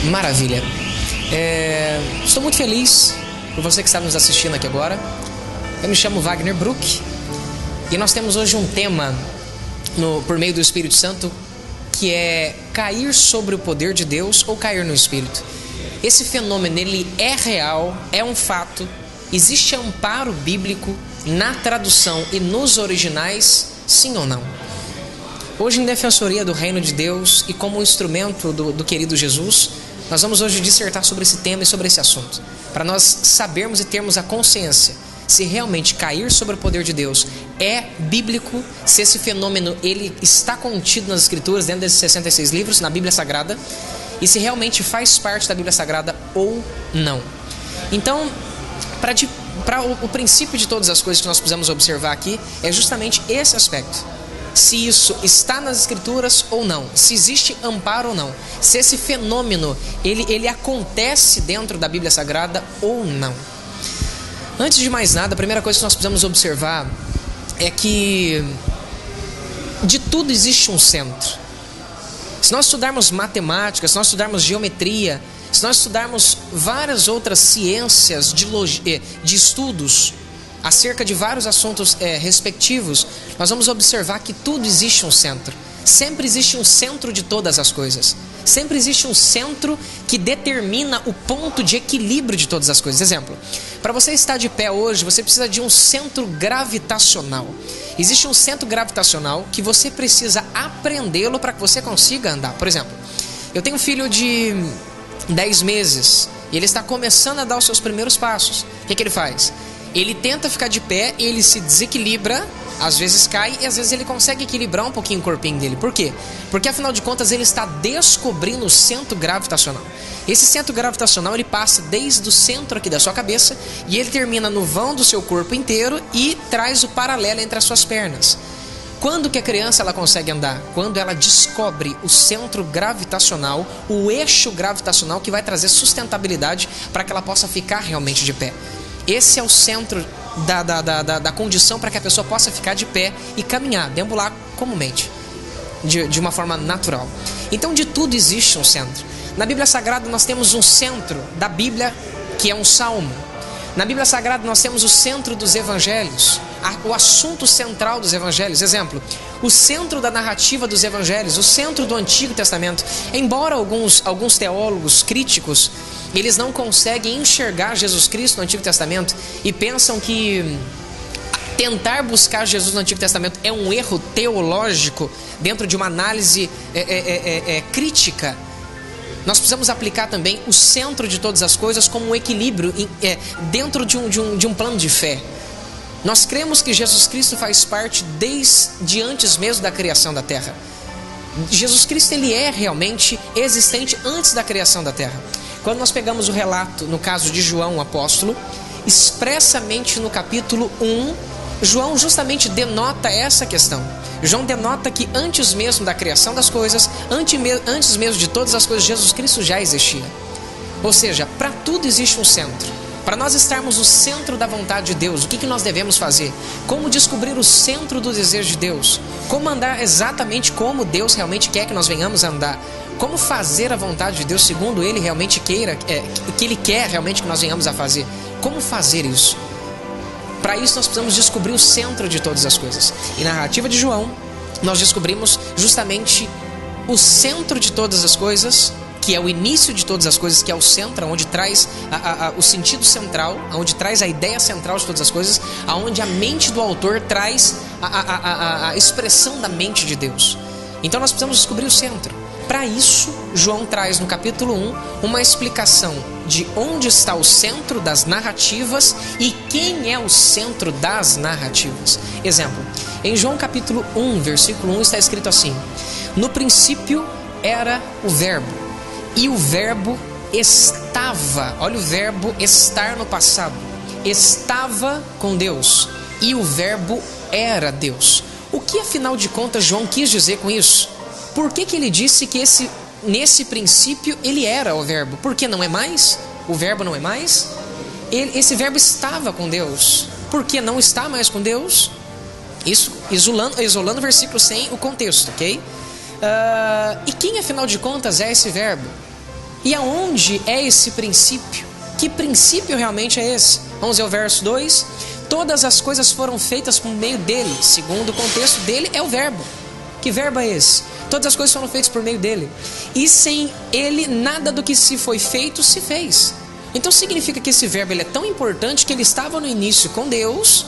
Maravilha. Estou muito feliz por você que está nos assistindo aqui agora. Eu me chamo Wagner Bruck e nós temos hoje um tema por meio do Espírito Santo, que é cair sobre o poder de Deus ou cair no Espírito. Esse fenômeno, ele é real, é um fato. Existe amparo bíblico na tradução e nos originais, sim ou não? Hoje, em defensoria do reino de Deus e como instrumento do querido Jesus, nós vamos hoje dissertar sobre esse tema e sobre esse assunto, para nós sabermos e termos a consciência se realmente cair sobre o poder de Deus é bíblico, se esse fenômeno ele está contido nas Escrituras, dentro desses 66 livros, na Bíblia Sagrada, e se realmente faz parte da Bíblia Sagrada ou não. Então, para o princípio de todas as coisas que nós precisamos observar aqui é justamente esse aspecto. Se isso está nas Escrituras ou não, se existe amparo ou não, se esse fenômeno ele acontece dentro da Bíblia Sagrada ou não. Antes de mais nada, a primeira coisa que nós precisamos observar é que de tudo existe um centro. Se nós estudarmos matemática, se nós estudarmos geometria, se nós estudarmos várias outras ciências de estudos acerca de vários assuntos respectivos, nós vamos observar que tudo existe um centro. Sempre existe um centro de todas as coisas. Sempre existe um centro que determina o ponto de equilíbrio de todas as coisas. Exemplo, para você estar de pé hoje, você precisa de um centro gravitacional. Existe um centro gravitacional que você precisa aprendê-lo para que você consiga andar. Por exemplo, eu tenho um filho de 10 meses e ele está começando a dar os seus primeiros passos. O que ele faz? Ele tenta ficar de pé, ele se desequilibra, às vezes cai e às vezes ele consegue equilibrar um pouquinho o corpinho dele. Por quê? Porque afinal de contas ele está descobrindo o centro gravitacional. Esse centro gravitacional ele passa desde o centro aqui da sua cabeça e ele termina no vão do seu corpo inteiro e traz o paralelo entre as suas pernas. Quando que a criança ela consegue andar? Quando ela descobre o centro gravitacional, o eixo gravitacional que vai trazer sustentabilidade para que ela possa ficar realmente de pé. Esse é o centro da condição para que a pessoa possa ficar de pé e caminhar, deambular comumente, de uma forma natural. Então, de tudo existe um centro. Na Bíblia Sagrada nós temos um centro da Bíblia, que é um salmo. Na Bíblia Sagrada nós temos o centro dos evangelhos, o assunto central dos evangelhos. Exemplo, o centro da narrativa dos evangelhos, o centro do Antigo Testamento. Embora alguns teólogos críticos eles não conseguem enxergar Jesus Cristo no Antigo Testamento e pensam que tentar buscar Jesus no Antigo Testamento é um erro teológico dentro de uma análise crítica. Nós precisamos aplicar também o centro de todas as coisas como um equilíbrio dentro de um plano de fé. Nós cremos que Jesus Cristo faz parte desde antes mesmo da criação da terra. Jesus Cristo ele é realmente existente antes da criação da terra. Quando nós pegamos o relato, no caso de João, o apóstolo, expressamente no capítulo 1, João justamente denota essa questão. João denota que antes mesmo da criação das coisas, antes mesmo de todas as coisas, Jesus Cristo já existia. Ou seja, para tudo existe um centro. Para nós estarmos no centro da vontade de Deus, o que nós devemos fazer? Como descobrir o centro do desejo de Deus? Como andar exatamente como Deus realmente quer que nós venhamos a andar? Como fazer a vontade de Deus segundo Ele realmente queira, que Ele quer realmente que nós venhamos a fazer? Como fazer isso? Para isso nós precisamos descobrir o centro de todas as coisas. E na narrativa de João, nós descobrimos justamente o centro de todas as coisas, que é o início de todas as coisas, que é o centro, onde traz o sentido central, onde traz a ideia central de todas as coisas, onde a mente do autor traz a expressão da mente de Deus. Então nós precisamos descobrir o centro. Para isso, João traz no capítulo 1 uma explicação de onde está o centro das narrativas e quem é o centro das narrativas. Exemplo, em João capítulo 1, versículo 1 está escrito assim: no princípio era o verbo, e o verbo estava, olha o verbo estar no passado, estava com Deus, e o verbo era Deus. O que afinal de contas João quis dizer com isso? Por que ele disse que nesse princípio ele era o verbo? Porque não é mais? O verbo não é mais? Esse verbo estava com Deus. Por que não está mais com Deus? Isso isolando o versículo 100, o contexto, ok? E quem afinal de contas é esse verbo? E aonde é esse princípio? Que princípio realmente é esse? Vamos ver o verso 2. Todas as coisas foram feitas por meio dele. Segundo o contexto dele é o verbo. Que verbo é esse? Todas as coisas foram feitas por meio dele. E sem ele, nada do que se foi feito se fez. Então significa que esse verbo ele é tão importante que ele estava no início com Deus.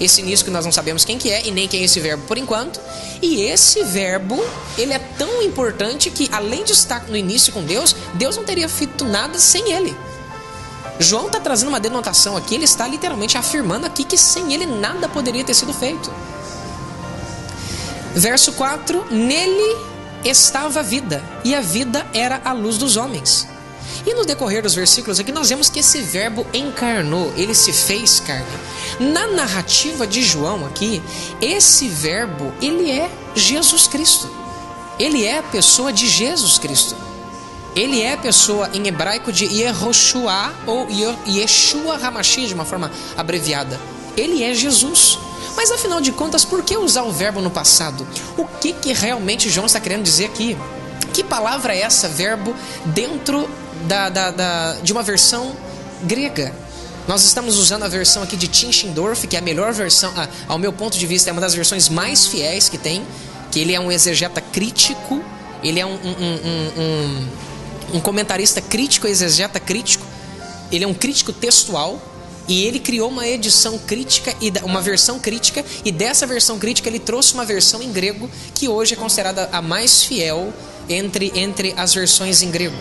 Esse início que nós não sabemos quem que é e nem quem é esse verbo por enquanto. E esse verbo, ele é tão importante que além de estar no início com Deus, Deus não teria feito nada sem ele. João está trazendo uma denotação aqui, ele está literalmente afirmando aqui que sem ele nada poderia ter sido feito. Verso 4, nele estava a vida, e a vida era a luz dos homens. E no decorrer dos versículos aqui nós vemos que esse verbo encarnou, ele se fez carne. Na narrativa de João aqui, esse verbo, ele é Jesus Cristo. Ele é a pessoa de Jesus Cristo. Ele é a pessoa em hebraico de Yehoshua ou Yeshua HaMashiach, de uma forma abreviada. Ele é Jesus. Mas afinal de contas, por que usar o verbo no passado? O que realmente João está querendo dizer aqui? Que palavra é essa, verbo, dentro de uma versão grega? Nós estamos usando a versão aqui de Tischendorf, que é a melhor versão, ao meu ponto de vista, é uma das versões mais fiéis que tem, que ele é um exegeta crítico, ele é um comentarista crítico, exegeta crítico, ele é um crítico textual, e ele criou uma edição crítica, uma versão crítica, e dessa versão crítica ele trouxe uma versão em grego, que hoje é considerada a mais fiel entre as versões em grego.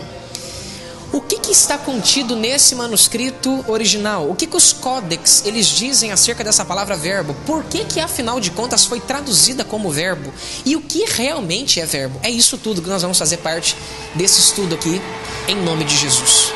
O que está contido nesse manuscrito original? O que os códex eles dizem acerca dessa palavra verbo? Por que afinal de contas foi traduzida como verbo? E o que realmente é verbo? É isso tudo que nós vamos fazer parte desse estudo aqui, em nome de Jesus.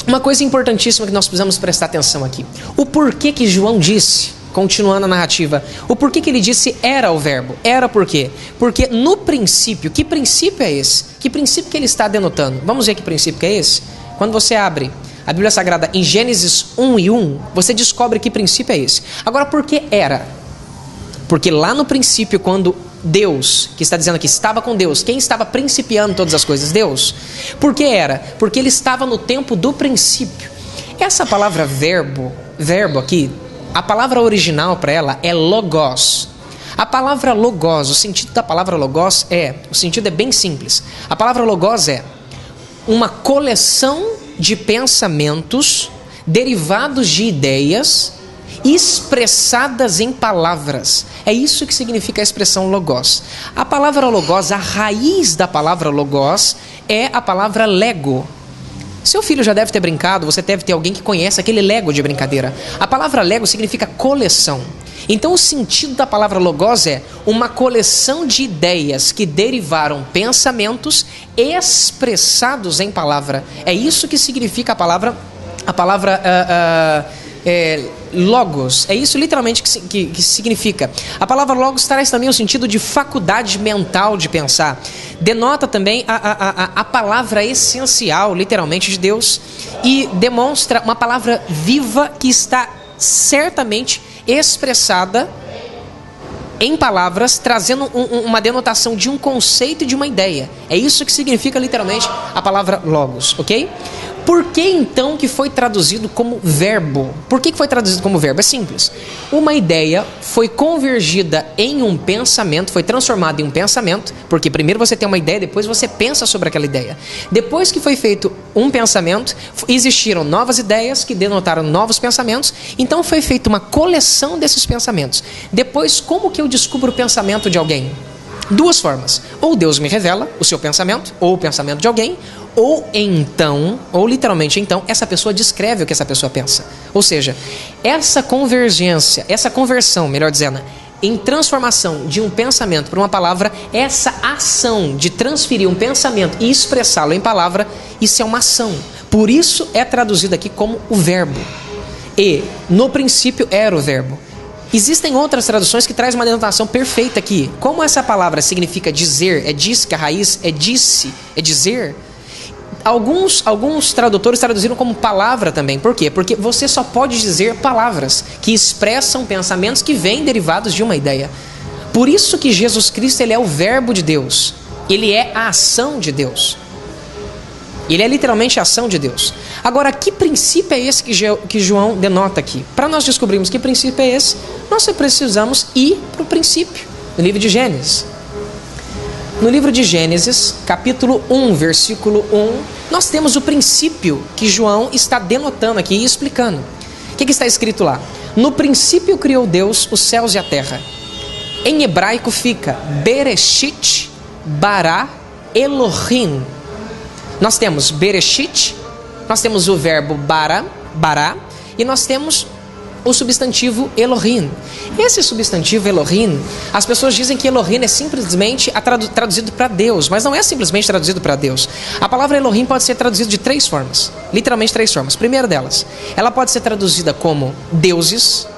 Uma coisa importantíssima que nós precisamos prestar atenção aqui. O porquê que João disse, continuando a narrativa, o porquê que ele disse era o verbo. Era por quê? Porque no princípio, que princípio é esse? Que princípio que ele está denotando? Vamos ver que princípio que é esse? Quando você abre a Bíblia Sagrada em Gênesis 1:1, você descobre que princípio é esse. Agora, por que era? Porque lá no princípio, quando Deus, que está dizendo que estava com Deus, quem estava principiando todas as coisas? Deus. Por que era? Porque ele estava no tempo do princípio. Essa palavra verbo aqui, a palavra original para ela é logos. A palavra logos, o sentido da palavra logos o sentido é bem simples. A palavra logos é uma coleção de pensamentos derivados de ideias expressadas em palavras. É isso que significa a expressão logos. A palavra logos, a raiz da palavra logos é a palavra lego. Seu filho já deve ter brincado, você deve ter alguém que conhece aquele lego de brincadeira. A palavra lego significa coleção. Então o sentido da palavra logos é uma coleção de ideias que derivaram pensamentos expressados em palavra. É isso que significa a palavra logos. É isso literalmente que significa. A palavra logos traz também o sentido de faculdade mental de pensar. Denota também a palavra essencial, literalmente, de Deus, e demonstra uma palavra viva que está certamente expressada em palavras, trazendo uma denotação de um conceito e de uma ideia. É isso que significa literalmente a palavra logos, ok? Por que então que foi traduzido como verbo? Por que foi traduzido como verbo? É simples. Uma ideia foi convergida em um pensamento, foi transformada em um pensamento, porque primeiro você tem uma ideia, depois você pensa sobre aquela ideia. Depois que foi feito um pensamento, existiram novas ideias que denotaram novos pensamentos, então foi feita uma coleção desses pensamentos. Depois, como que eu descubro o pensamento de alguém? Duas formas. Ou Deus me revela o seu pensamento, ou o pensamento de alguém, ou então, ou literalmente então, essa pessoa descreve o que essa pessoa pensa. Ou seja, essa convergência, essa conversão, melhor dizendo, em transformação de um pensamento para uma palavra, essa ação de transferir um pensamento e expressá-lo em palavra, isso é uma ação. Por isso é traduzido aqui como o verbo. E no princípio era o verbo. Existem outras traduções que trazem uma denotação perfeita aqui. Como essa palavra significa dizer, é diz que a raiz é disse, é dizer. Alguns tradutores traduziram como palavra também. Por quê? Porque você só pode dizer palavras que expressam pensamentos que vêm derivados de uma ideia. Por isso que Jesus Cristo, ele é o verbo de Deus. Ele é a ação de Deus. Ele é literalmente a ação de Deus. Agora, que princípio é esse que João denota aqui? Para nós descobrirmos que princípio é esse, nós precisamos ir para o princípio, no livro de Gênesis. No livro de Gênesis, capítulo 1, versículo 1, nós temos o princípio que João está denotando aqui e explicando. O que está escrito lá? No princípio criou Deus os céus e a terra. Em hebraico fica Bereshit bara Elohim. Nós temos Bereshit, nós temos o verbo bara, e nós temos o substantivo Elohim. Esse substantivo Elohim, as pessoas dizem que Elohim é simplesmente traduzido para Deus, mas não é simplesmente traduzido para Deus. A palavra Elohim pode ser traduzida de 3 formas, literalmente 3 formas. Primeira delas, ela pode ser traduzida como deuses,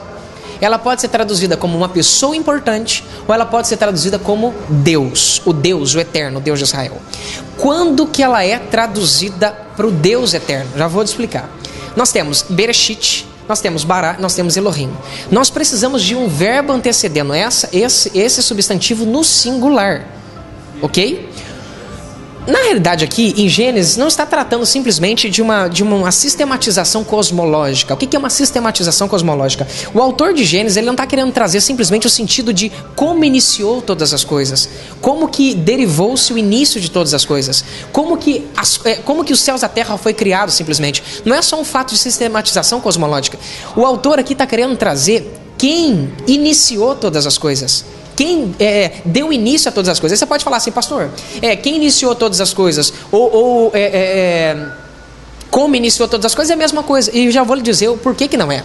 ela pode ser traduzida como uma pessoa importante, ou ela pode ser traduzida como Deus, o eterno, o Deus de Israel. Quando que ela é traduzida para o Deus eterno? Já vou te explicar. Nós temos Bereshit, nós temos Bará, nós temos Elohim. Nós precisamos de um verbo antecedendo esse substantivo no singular, ok? Na realidade aqui, em Gênesis, não está tratando simplesmente de uma sistematização cosmológica. O que é uma sistematização cosmológica? O autor de Gênesis, ele não está querendo trazer simplesmente o sentido de como iniciou todas as coisas, como que derivou-se o início de todas as coisas, como que os céus e a terra foi criado simplesmente. Não é só um fato de sistematização cosmológica. O autor aqui está querendo trazer quem iniciou todas as coisas. Quem deu início a todas as coisas. Aí você pode falar assim, pastor, quem iniciou todas as coisas? Como iniciou todas as coisas é a mesma coisa. E já vou lhe dizer o porquê que não é.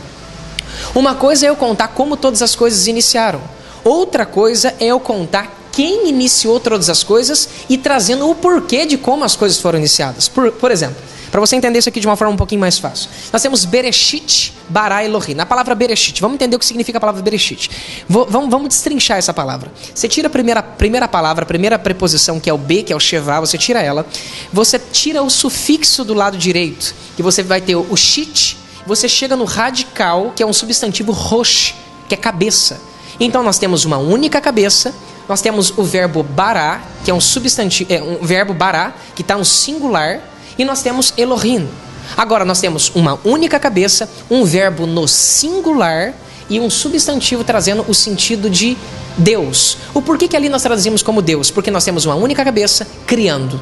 Uma coisa é eu contar como todas as coisas iniciaram. Outra coisa é eu contar quem iniciou todas as coisas e trazendo o porquê de como as coisas foram iniciadas. Por exemplo, para você entender isso aqui de uma forma um pouquinho mais fácil. Nós temos Bereshit, bara Elohim. Na palavra Bereshit, vamos entender o que significa a palavra Bereshit. Vamos destrinchar essa palavra. Você tira a primeira palavra, a primeira preposição, que é o B, que é o Shevá, você tira ela. Você tira o sufixo do lado direito, que você vai ter o shit. Você chega no radical, que é um substantivo rosh, que é cabeça. Então nós temos uma única cabeça. Nós temos o verbo bará, que é um substantivo, um verbo bará, que está no singular. E nós temos Elohim. Agora nós temos uma única cabeça, um verbo no singular e um substantivo trazendo o sentido de Deus. O porquê que ali nós traduzimos como Deus? Porque nós temos uma única cabeça criando.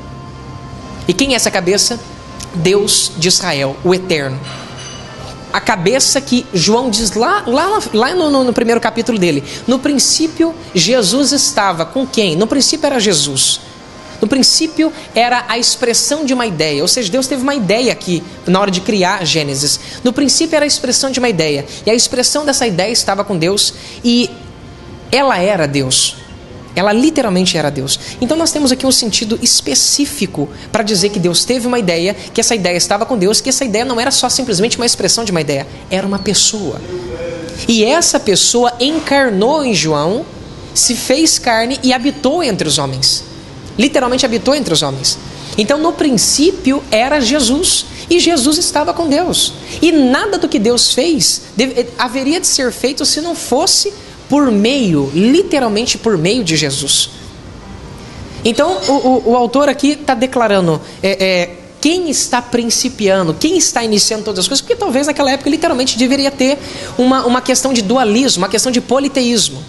E quem é essa cabeça? Deus de Israel, o Eterno. A cabeça que João diz lá no primeiro capítulo dele. No princípio, Jesus estava com quem? No princípio era Jesus. No princípio era a expressão de uma ideia, ou seja, Deus teve uma ideia aqui na hora de criar Gênesis. No princípio era a expressão de uma ideia, e a expressão dessa ideia estava com Deus, e ela era Deus. Ela literalmente era Deus. Então nós temos aqui um sentido específico para dizer que Deus teve uma ideia, que essa ideia estava com Deus, que essa ideia não era só simplesmente uma expressão de uma ideia, era uma pessoa. E essa pessoa encarnou em João, se fez carne e habitou entre os homens. Literalmente habitou entre os homens. Então no princípio era Jesus, e Jesus estava com Deus, e nada do que Deus fez haveria de ser feito se não fosse por meio, literalmente por meio de Jesus. Então o autor aqui está declarando quem está principiando, quem está iniciando todas as coisas, porque talvez naquela época literalmente deveria ter uma questão de dualismo, uma questão de politeísmo.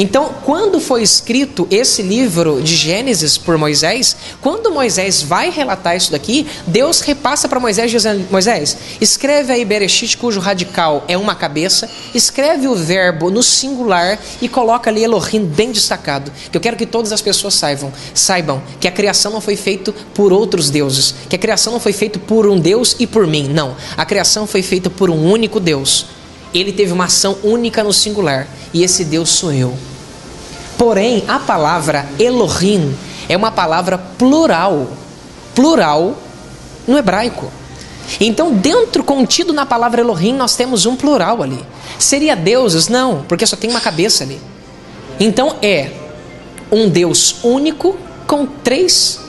Então, quando foi escrito esse livro de Gênesis por Moisés, quando Moisés vai relatar isso daqui, Deus repassa para Moisés dizendo: Moisés, escreve aí Bereshit, cujo radical é uma cabeça, escreve o verbo no singular e coloca ali Elohim bem destacado, que eu quero que todas as pessoas saibam que a criação não foi feita por outros deuses, que a criação não foi feita por um Deus e por mim, não. A criação foi feita por um único Deus. Ele teve uma ação única no singular, e esse Deus sou eu. Porém, a palavra Elohim é uma palavra plural no hebraico. Então, contido na palavra Elohim, nós temos um plural ali. Seria deuses? Não, porque só tem uma cabeça ali. Então, é um Deus único com 3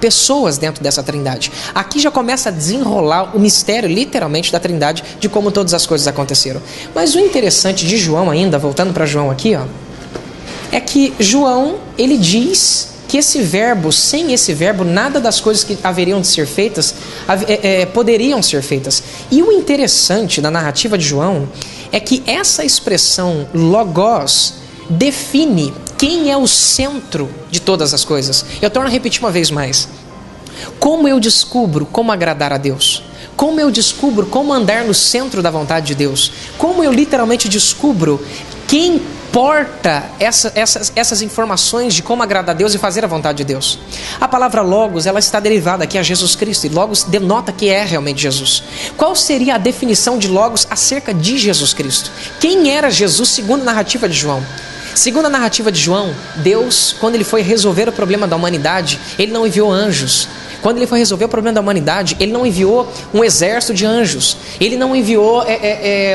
pessoas dentro dessa trindade. Aqui já começa a desenrolar o mistério, literalmente, da trindade, de como todas as coisas aconteceram. Mas o interessante de João ainda, voltando para João aqui, ó, é que João, ele diz que esse verbo, sem esse verbo, nada das coisas que haveriam de ser feitas, poderiam ser feitas. E o interessante da narrativa de João é que essa expressão logos define quem é o centro de todas as coisas. Eu torno a repetir uma vez mais. Como eu descubro como agradar a Deus? Como eu descubro como andar no centro da vontade de Deus? Como eu literalmente descubro quem porta essas informações de como agradar a Deus e fazer a vontade de Deus? A palavra logos, ela está derivada aqui a Jesus Cristo, e logos denota que é realmente Jesus. Qual seria a definição de logos acerca de Jesus Cristo? Quem era Jesus segundo a narrativa de João? Segundo a narrativa de João, Deus, quando ele foi resolver o problema da humanidade, ele não enviou anjos. Quando ele foi resolver o problema da humanidade, ele não enviou um exército de anjos. Ele não enviou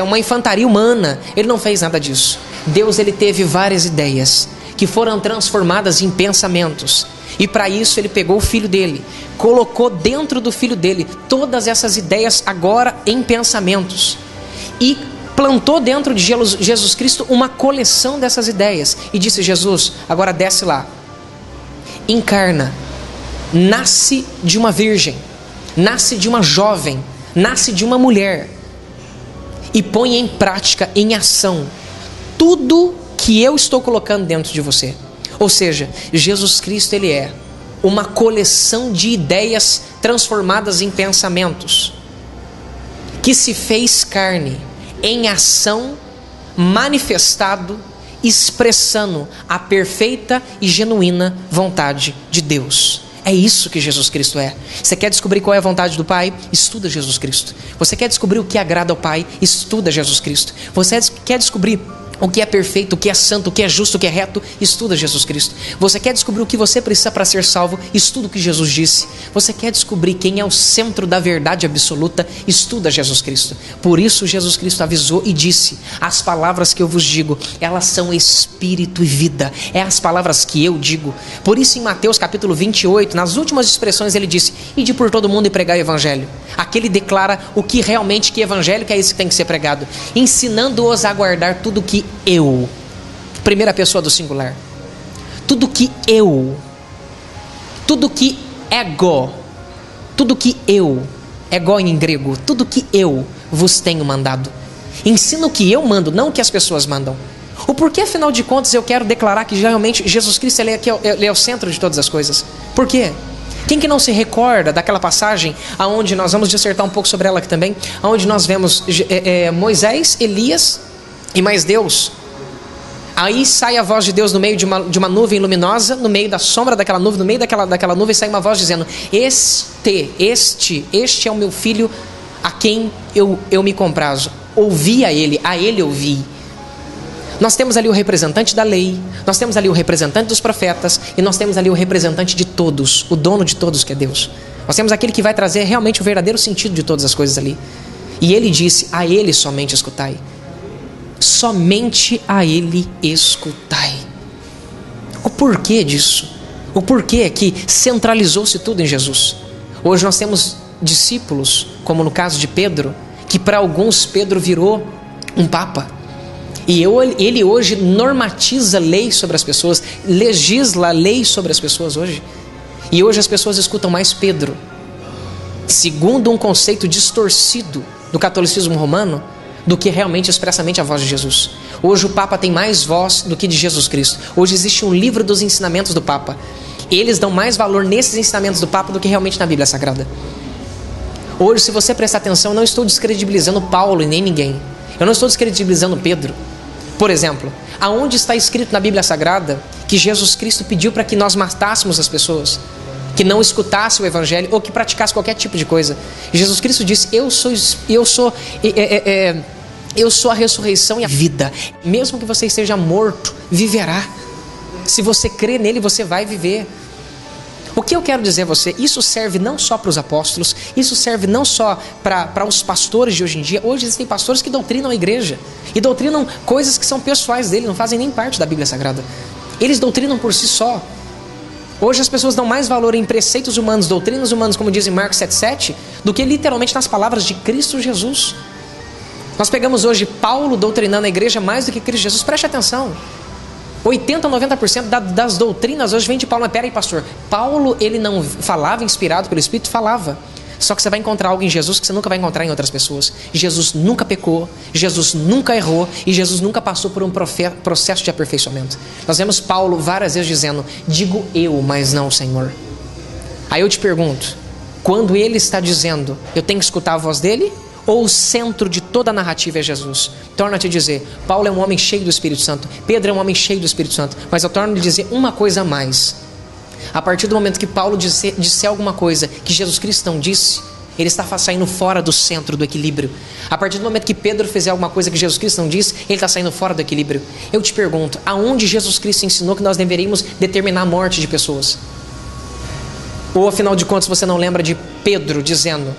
uma infantaria humana. Ele não fez nada disso. Deus, ele teve várias ideias que foram transformadas em pensamentos. E para isso ele pegou o filho dele, colocou dentro do filho dele todas essas ideias agora em pensamentos. E plantou dentro de Jesus Cristo uma coleção dessas ideias. E disse: Jesus, agora desce lá. Encarna. Nasce de uma virgem. Nasce de uma jovem. Nasce de uma mulher. E põe em prática, em ação, tudo que eu estou colocando dentro de você. Ou seja, Jesus Cristo, ele é uma coleção de ideias transformadas em pensamentos, que se fez carne, em ação, manifestado, expressando a perfeita e genuína vontade de Deus. É isso que Jesus Cristo é. Você quer descobrir qual é a vontade do Pai? Estuda Jesus Cristo. Você quer descobrir o que agrada ao Pai? Estuda Jesus Cristo. Você quer descobrir o que é perfeito, o que é santo, o que é justo, o que é reto? Estuda Jesus Cristo. Você quer descobrir o que você precisa para ser salvo? Estuda o que Jesus disse. Você quer descobrir quem é o centro da verdade absoluta? Estuda Jesus Cristo. Por isso Jesus Cristo avisou e disse: as palavras que eu vos digo, elas são espírito e vida. É as palavras que eu digo. Por isso em Mateus capítulo 28, nas últimas expressões ele disse: ide por todo mundo e pregar o evangelho. Aqui ele declara o que realmente que evangelho que é esse que tem que ser pregado, ensinando-os a guardar tudo que eu, primeira pessoa do singular, tudo que eu, tudo que ego, tudo que eu, ego em grego, tudo que eu vos tenho mandado. Ensina o que eu mando, não o que as pessoas mandam. O porquê, afinal de contas, eu quero declarar que realmente Jesus Cristo ele é o centro de todas as coisas? Por quê? Quem que não se recorda daquela passagem aonde nós vamos dissertar um pouco sobre ela aqui também, aonde nós vemos Moisés, Elias e mais Deus. Aí sai a voz de Deus no meio de uma nuvem luminosa, no meio da sombra daquela nuvem, no meio daquela nuvem sai uma voz dizendo: este é o meu filho a quem eu me comprazo. Ouvi a ele ouvi. Nós temos ali o representante da lei, nós temos ali o representante dos profetas, e nós temos ali o representante de todos, o dono de todos, que é Deus. Nós temos aquele que vai trazer realmente o verdadeiro sentido de todas as coisas ali. E ele disse: a ele somente escutai. Somente a ele escutai. O porquê disso? O porquê é que centralizou-se tudo em Jesus? Hoje nós temos discípulos, como no caso de Pedro, que para alguns Pedro virou um papa. E ele hoje normatiza leis sobre as pessoas, legisla leis sobre as pessoas hoje. E hoje as pessoas escutam mais Pedro, segundo um conceito distorcido do catolicismo romano, do que realmente expressamente a voz de Jesus. Hoje o Papa tem mais voz do que de Jesus Cristo. Hoje existe um livro dos ensinamentos do Papa. Eles dão mais valor nesses ensinamentos do Papa do que realmente na Bíblia Sagrada. Hoje, se você prestar atenção, eu não estou descredibilizando Paulo e nem ninguém. Eu não estou descredibilizando Pedro. Por exemplo, aonde está escrito na Bíblia Sagrada que Jesus Cristo pediu para que nós matássemos as pessoas, que não escutasse o Evangelho ou que praticasse qualquer tipo de coisa? Jesus Cristo disse: eu sou a ressurreição e a vida. Mesmo que você esteja morto, viverá. Se você crê nele, você vai viver. O que eu quero dizer a você, isso serve não só para os apóstolos, isso serve não só para os pastores de hoje em dia. Hoje existem pastores que doutrinam a igreja e doutrinam coisas que são pessoais dele, não fazem nem parte da Bíblia Sagrada. Eles doutrinam por si só. Hoje as pessoas dão mais valor em preceitos humanos, doutrinas humanas, como diz em Marcos 7,7, do que literalmente nas palavras de Cristo Jesus. Nós pegamos hoje Paulo doutrinando a igreja mais do que Cristo Jesus. Preste atenção. 80% a 90% das doutrinas hoje vem de Paulo. Mas peraí, pastor, Paulo, ele não falava inspirado pelo Espírito? Falava. Só que você vai encontrar algo em Jesus que você nunca vai encontrar em outras pessoas. Jesus nunca pecou, Jesus nunca errou e Jesus nunca passou por um processo de aperfeiçoamento. Nós vemos Paulo várias vezes dizendo: digo eu, mas não o Senhor. Aí eu te pergunto, quando ele está dizendo, eu tenho que escutar a voz dele? Ou o centro de toda a narrativa é Jesus? Torno-te a dizer, Paulo é um homem cheio do Espírito Santo, Pedro é um homem cheio do Espírito Santo, mas eu torno a dizer uma coisa a mais. A partir do momento que Paulo disser alguma coisa que Jesus Cristo não disse, ele está saindo fora do centro do equilíbrio. A partir do momento que Pedro fizer alguma coisa que Jesus Cristo não disse, ele está saindo fora do equilíbrio. Eu te pergunto, aonde Jesus Cristo ensinou que nós deveríamos determinar a morte de pessoas? Ou afinal de contas você não lembra de Pedro dizendo: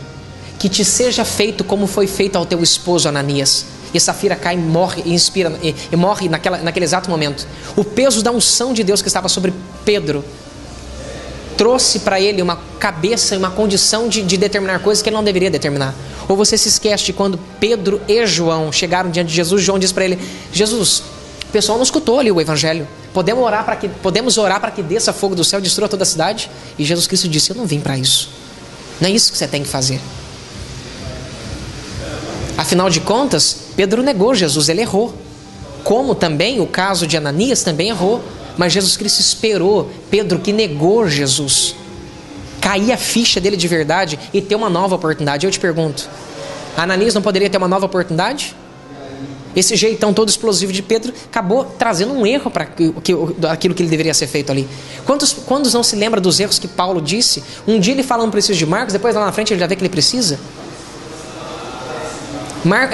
que te seja feito como foi feito ao teu esposo Ananias. E Safira cai e morre, e morre naquele exato momento. O peso da unção de Deus que estava sobre Pedro trouxe para ele uma cabeça e uma condição de determinar coisas que ele não deveria determinar. Ou você se esquece de quando Pedro e João chegaram diante de Jesus, João disse para ele: Jesus, o pessoal não escutou ali o Evangelho. Podemos orar para que desça fogo do céu e destrua toda a cidade? E Jesus Cristo disse: eu não vim para isso. Não é isso que você tem que fazer. Afinal de contas, Pedro negou Jesus, ele errou. Como também o caso de Ananias também errou. Mas Jesus Cristo esperou Pedro, que negou Jesus, cair a ficha dele de verdade e ter uma nova oportunidade. Eu te pergunto, Ananias não poderia ter uma nova oportunidade? Esse jeitão todo explosivo de Pedro acabou trazendo um erro para aquilo que ele deveria ser feito ali. Quantos não se lembra dos erros que Paulo disse? Um dia ele fala não precisa de Marcos, depois lá na frente ele já vê que ele precisa.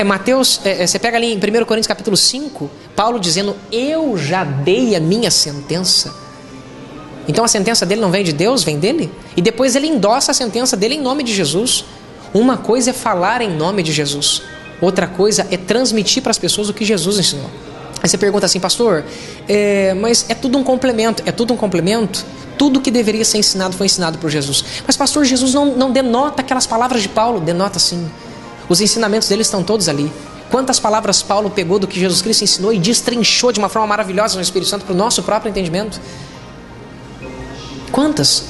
Mateus, você pega ali em 1 Coríntios capítulo 5, Paulo dizendo: eu já dei a minha sentença. Então a sentença dele não vem de Deus, vem dele. E depois ele endossa a sentença dele em nome de Jesus. Uma coisa é falar em nome de Jesus, outra coisa é transmitir para as pessoas o que Jesus ensinou. Aí você pergunta assim: pastor, mas é tudo um complemento. É tudo um complemento? Tudo que deveria ser ensinado foi ensinado por Jesus. Mas pastor, Jesus não denota aquelas palavras de Paulo? Denota sim. Os ensinamentos dele estão todos ali. Quantas palavras Paulo pegou do que Jesus Cristo ensinou e destrinchou de uma forma maravilhosa no Espírito Santo para o nosso próprio entendimento? Quantas?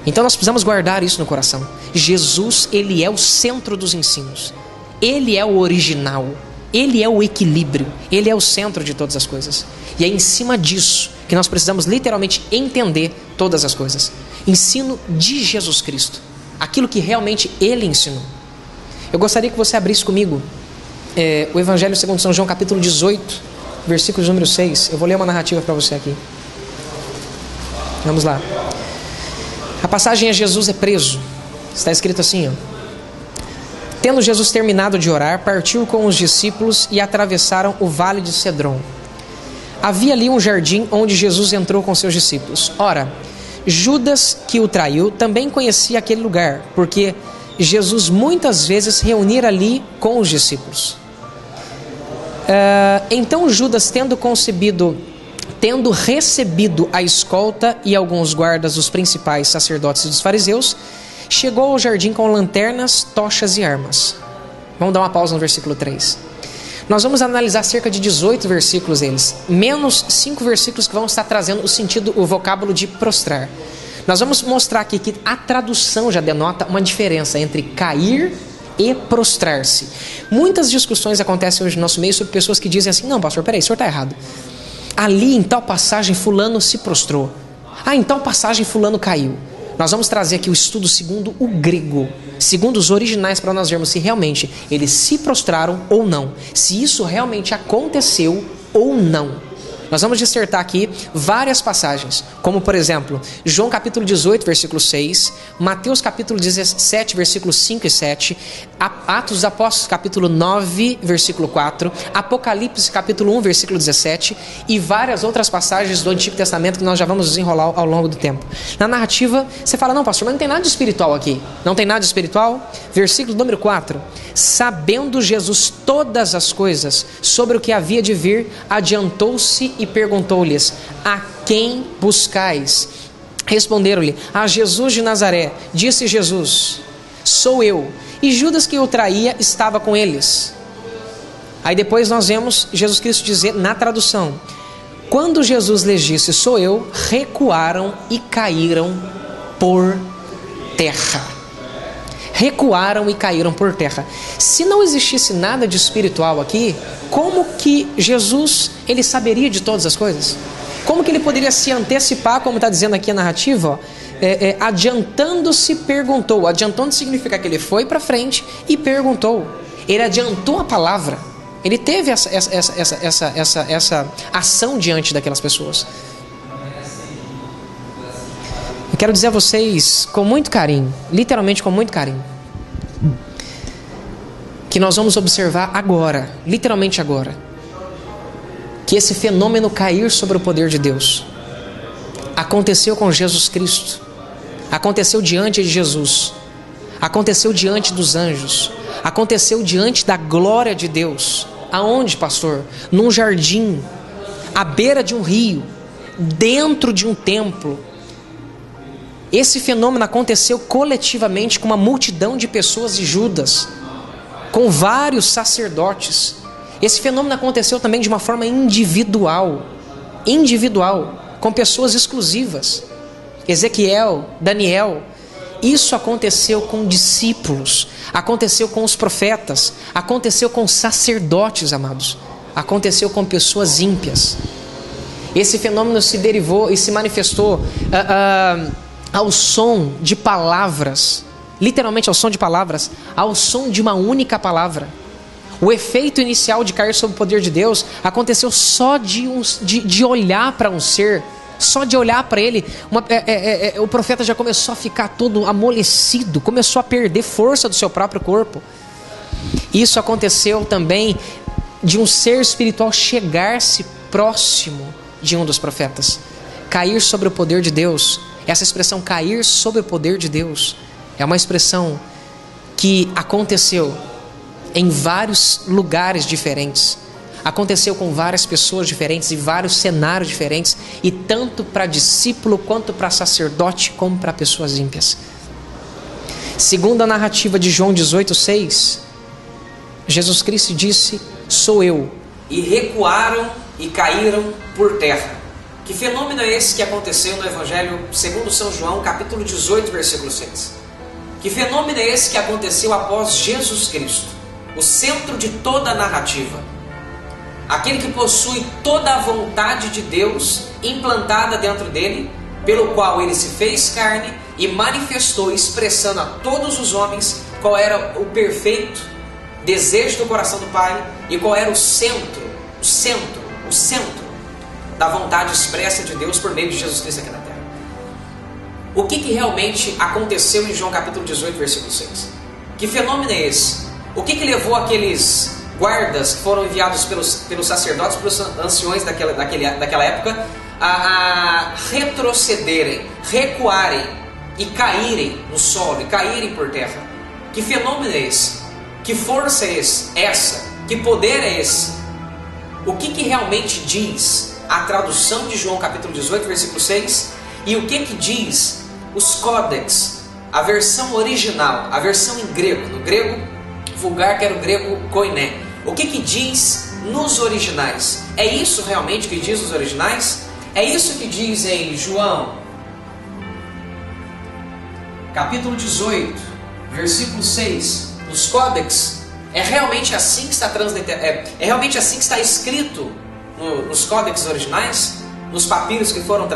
Então nós precisamos guardar isso no coração. Jesus, ele é o centro dos ensinos. Ele é o original. Ele é o equilíbrio. Ele é o centro de todas as coisas. E é em cima disso que nós precisamos literalmente entender todas as coisas. Ensino de Jesus Cristo. Aquilo que realmente ele ensinou. Eu gostaria que você abrisse comigo o Evangelho segundo São João, capítulo 18, versículo número 6. Eu vou ler uma narrativa para você aqui. Vamos lá. A passagem é: Jesus é preso. Está escrito assim, ó: tendo Jesus terminado de orar, partiu com os discípulos e atravessaram o vale de Cedron. Havia ali um jardim onde Jesus entrou com seus discípulos. Ora, Judas, que o traiu, também conhecia aquele lugar, porque Jesus muitas vezes reunira ali com os discípulos. Então Judas, tendo recebido a escolta e alguns guardas dos principais sacerdotes e dos fariseus, chegou ao jardim com lanternas, tochas e armas. Vamos dar uma pausa no versículo 3. Nós vamos analisar cerca de 18 versículos deles, menos 5 versículos que vão estar trazendo o vocábulo de prostrar. Nós vamos mostrar aqui que a tradução já denota uma diferença entre cair e prostrar-se. Muitas discussões acontecem hoje no nosso meio sobre pessoas que dizem assim: não, pastor, peraí, o senhor está errado. Ali em tal passagem fulano se prostrou. Em tal passagem fulano caiu. Nós vamos trazer aqui o estudo segundo o grego, segundo os originais, para nós vermos se realmente eles se prostraram ou não, se isso realmente aconteceu ou não. Nós vamos dissertar aqui várias passagens, como por exemplo, João capítulo 18, versículo 6, Mateus capítulo 17, versículos 5 e 7, Atos dos Apóstolos capítulo 9, versículo 4, Apocalipse capítulo 1, versículo 17 e várias outras passagens do Antigo Testamento que nós já vamos desenrolar ao longo do tempo. Na narrativa, você fala: não, pastor, mas não tem nada de espiritual aqui. Não tem nada de espiritual? Versículo número 4, sabendo Jesus todas as coisas sobre o que havia de vir, adiantou-se e perguntou-lhes: a quem buscais? Responderam-lhe: a Jesus de Nazaré. Disse Jesus: sou eu. E Judas, que o traía, estava com eles. Aí depois nós vemos Jesus Cristo dizer na tradução: quando Jesus lhes disse sou eu, recuaram e caíram por terra. Recuaram e caíram por terra. Se não existisse nada de espiritual aqui, como que Jesus ele saberia de todas as coisas? Como que ele poderia se antecipar, como está dizendo aqui a narrativa? Adiantando-se, perguntou. Adiantando significa que ele foi para frente e perguntou. Ele adiantou a palavra. Ele teve essa ação diante daquelas pessoas. Eu quero dizer a vocês com muito carinho, literalmente com muito carinho, que nós vamos observar agora, literalmente agora, que esse fenômeno cair sobre o poder de Deus aconteceu com Jesus Cristo, aconteceu diante de Jesus, aconteceu diante dos anjos, aconteceu diante da glória de Deus. Aonde, pastor? Num jardim, à beira de um rio, dentro de um templo. Esse fenômeno aconteceu coletivamente com uma multidão de pessoas de Judas, com vários sacerdotes. Esse fenômeno aconteceu também de uma forma individual, com pessoas exclusivas. Ezequiel, Daniel. Isso aconteceu com discípulos, aconteceu com os profetas, aconteceu com sacerdotes, amados, aconteceu com pessoas ímpias. Esse fenômeno se derivou e se manifestou ao som de palavras, literalmente ao som de palavras, ao som de uma única palavra. O efeito inicial de cair sob o poder de Deus aconteceu só de olhar para um ser, só de olhar para ele. O profeta já começou a ficar todo amolecido, começou a perder força do seu próprio corpo. Isso aconteceu também de um ser espiritual chegar-se próximo de um dos profetas. Cair sobre o poder de Deus. Essa expressão cair sobre o poder de Deus é uma expressão que aconteceu em vários lugares diferentes. Aconteceu com várias pessoas diferentes e vários cenários diferentes, e tanto para discípulo quanto para sacerdote como para pessoas ímpias. Segundo a narrativa de João 18:6, Jesus Cristo disse: sou eu. E recuaram e caíram por terra. Que fenômeno é esse que aconteceu no Evangelho segundo São João, capítulo 18, versículo 6? Que fenômeno é esse que aconteceu após Jesus Cristo, o centro de toda a narrativa? Aquele que possui toda a vontade de Deus implantada dentro dele, pelo qual ele se fez carne e manifestou, expressando a todos os homens qual era o perfeito desejo do coração do Pai e qual era o centro da vontade expressa de Deus por meio de Jesus Cristo aqui na terra. O que realmente aconteceu em João capítulo 18, versículo 6? Que fenômeno é esse? O que levou aqueles guardas que foram enviados pelos sacerdotes, pelos anciões daquela época, a retrocederem, recuarem e caírem no solo, e caírem por terra? Que fenômeno é esse? Que força é essa? Que poder é esse? O que realmente diz a tradução de João capítulo 18, versículo 6, e o que diz os códex, a versão original, a versão em grego, no grego vulgar, que era o grego koiné. O que diz nos originais? É isso realmente que diz nos originais? É isso que diz em João capítulo 18, versículo 6, nos códex, é realmente assim que está realmente assim que está escrito nos códex originais, nos papiros que foram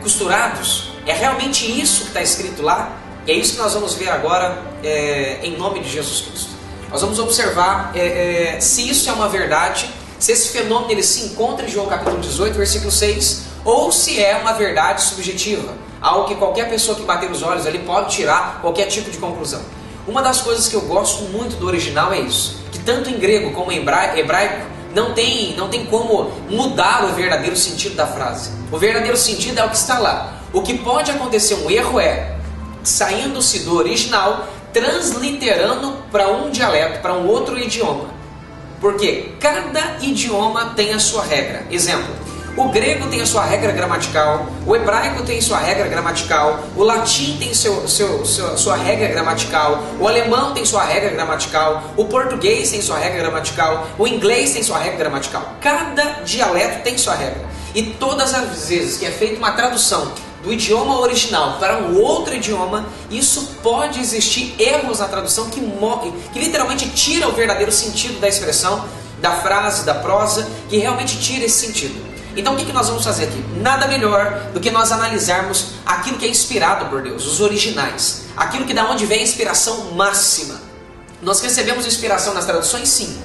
costurados? É realmente isso que está escrito lá? E é isso que nós vamos ver agora em nome de Jesus Cristo. Nós vamos observar se isso é uma verdade, se esse fenômeno ele se encontra em João capítulo 18, versículo 6, ou se é uma verdade subjetiva, algo que qualquer pessoa que bater os olhos ali pode tirar qualquer tipo de conclusão. Uma das coisas que eu gosto muito do original é isso, que tanto em grego como em hebraico não tem como mudar o verdadeiro sentido da frase. O verdadeiro sentido é o que está lá. O que pode acontecer um erro saindo-se do original, transliterando para um dialeto, para um outro idioma. Porque cada idioma tem a sua regra. Exemplo, o grego tem a sua regra gramatical, o hebraico tem sua regra gramatical, o latim tem sua regra gramatical, o alemão tem sua regra gramatical, o português tem sua regra gramatical, o inglês tem sua regra gramatical. Cada dialeto tem sua regra. E todas as vezes que é feita uma tradução do idioma original para um outro idioma, isso pode existir erros na tradução que literalmente tira o verdadeiro sentido da expressão, da frase, da prosa, que realmente tira esse sentido. Então o que nós vamos fazer aqui? Nada melhor do que nós analisarmos aquilo que é inspirado por Deus, os originais, aquilo que da onde vem a inspiração máxima. Nós recebemos inspiração nas traduções, sim,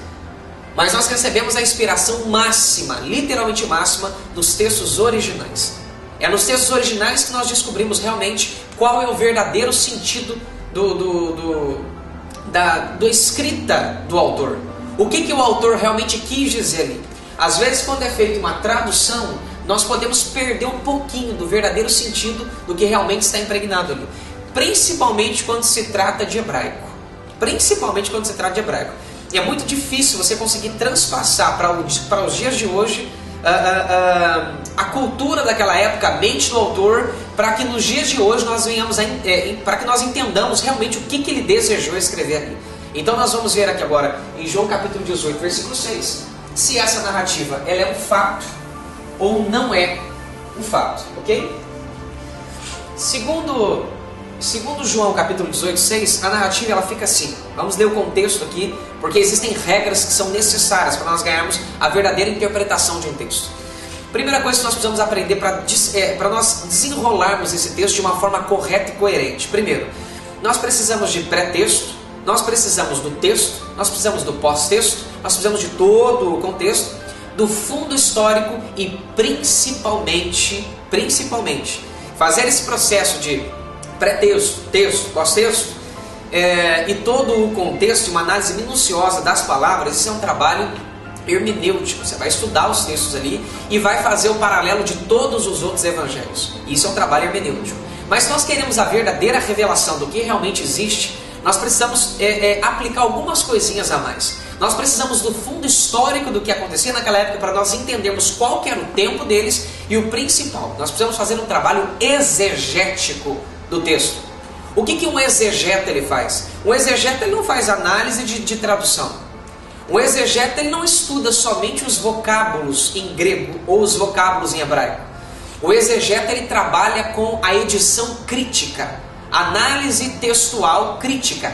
mas nós recebemos a inspiração máxima, literalmente máxima, dos textos originais. É nos textos originais que nós descobrimos realmente qual é o verdadeiro sentido da escrita do autor. O que o autor realmente quis dizer ali. Às vezes, quando é feita uma tradução, nós podemos perder um pouquinho do verdadeiro sentido do que realmente está impregnado ali. Principalmente quando se trata de hebraico. E é muito difícil você conseguir transpassar para os dias de hoje a cultura daquela época, a mente do autor, para que nos dias de hoje nós para que nós entendamos realmente o que ele desejou escrever ali. Então nós vamos ver aqui agora em João capítulo 18, versículo 6, se essa narrativa ela é um fato ou não é um fato, ok? Segundo João capítulo 18, 6, a narrativa ela fica assim. Vamos ler o contexto aqui, porque existem regras que são necessárias para nós ganharmos a verdadeira interpretação de um texto. Primeira coisa que nós precisamos aprender para nós desenrolarmos esse texto de uma forma correta e coerente. Primeiro, nós precisamos de pré-texto, nós precisamos do texto, nós precisamos do pós-texto, nós precisamos de todo o contexto, do fundo histórico e principalmente, fazer esse processo de pré-texto, texto, pós-texto, e todo o contexto, uma análise minuciosa das palavras. Isso é um trabalho hermenêutico. Você vai estudar os textos ali e vai fazer o paralelo de todos os outros evangelhos. Isso é um trabalho hermenêutico. Mas se nós queremos a verdadeira revelação do que realmente existe, nós precisamos aplicar algumas coisinhas a mais. Nós precisamos do fundo histórico do que acontecia naquela época para nós entendermos qual que era o tempo deles e o principal. Nós precisamos fazer um trabalho exegético do texto. O que um exegeta ele faz? Um exegeta ele não faz análise de tradução. Um exegeta ele não estuda somente os vocábulos em grego ou os vocábulos em hebraico. O exegeta ele trabalha com a edição crítica, análise textual crítica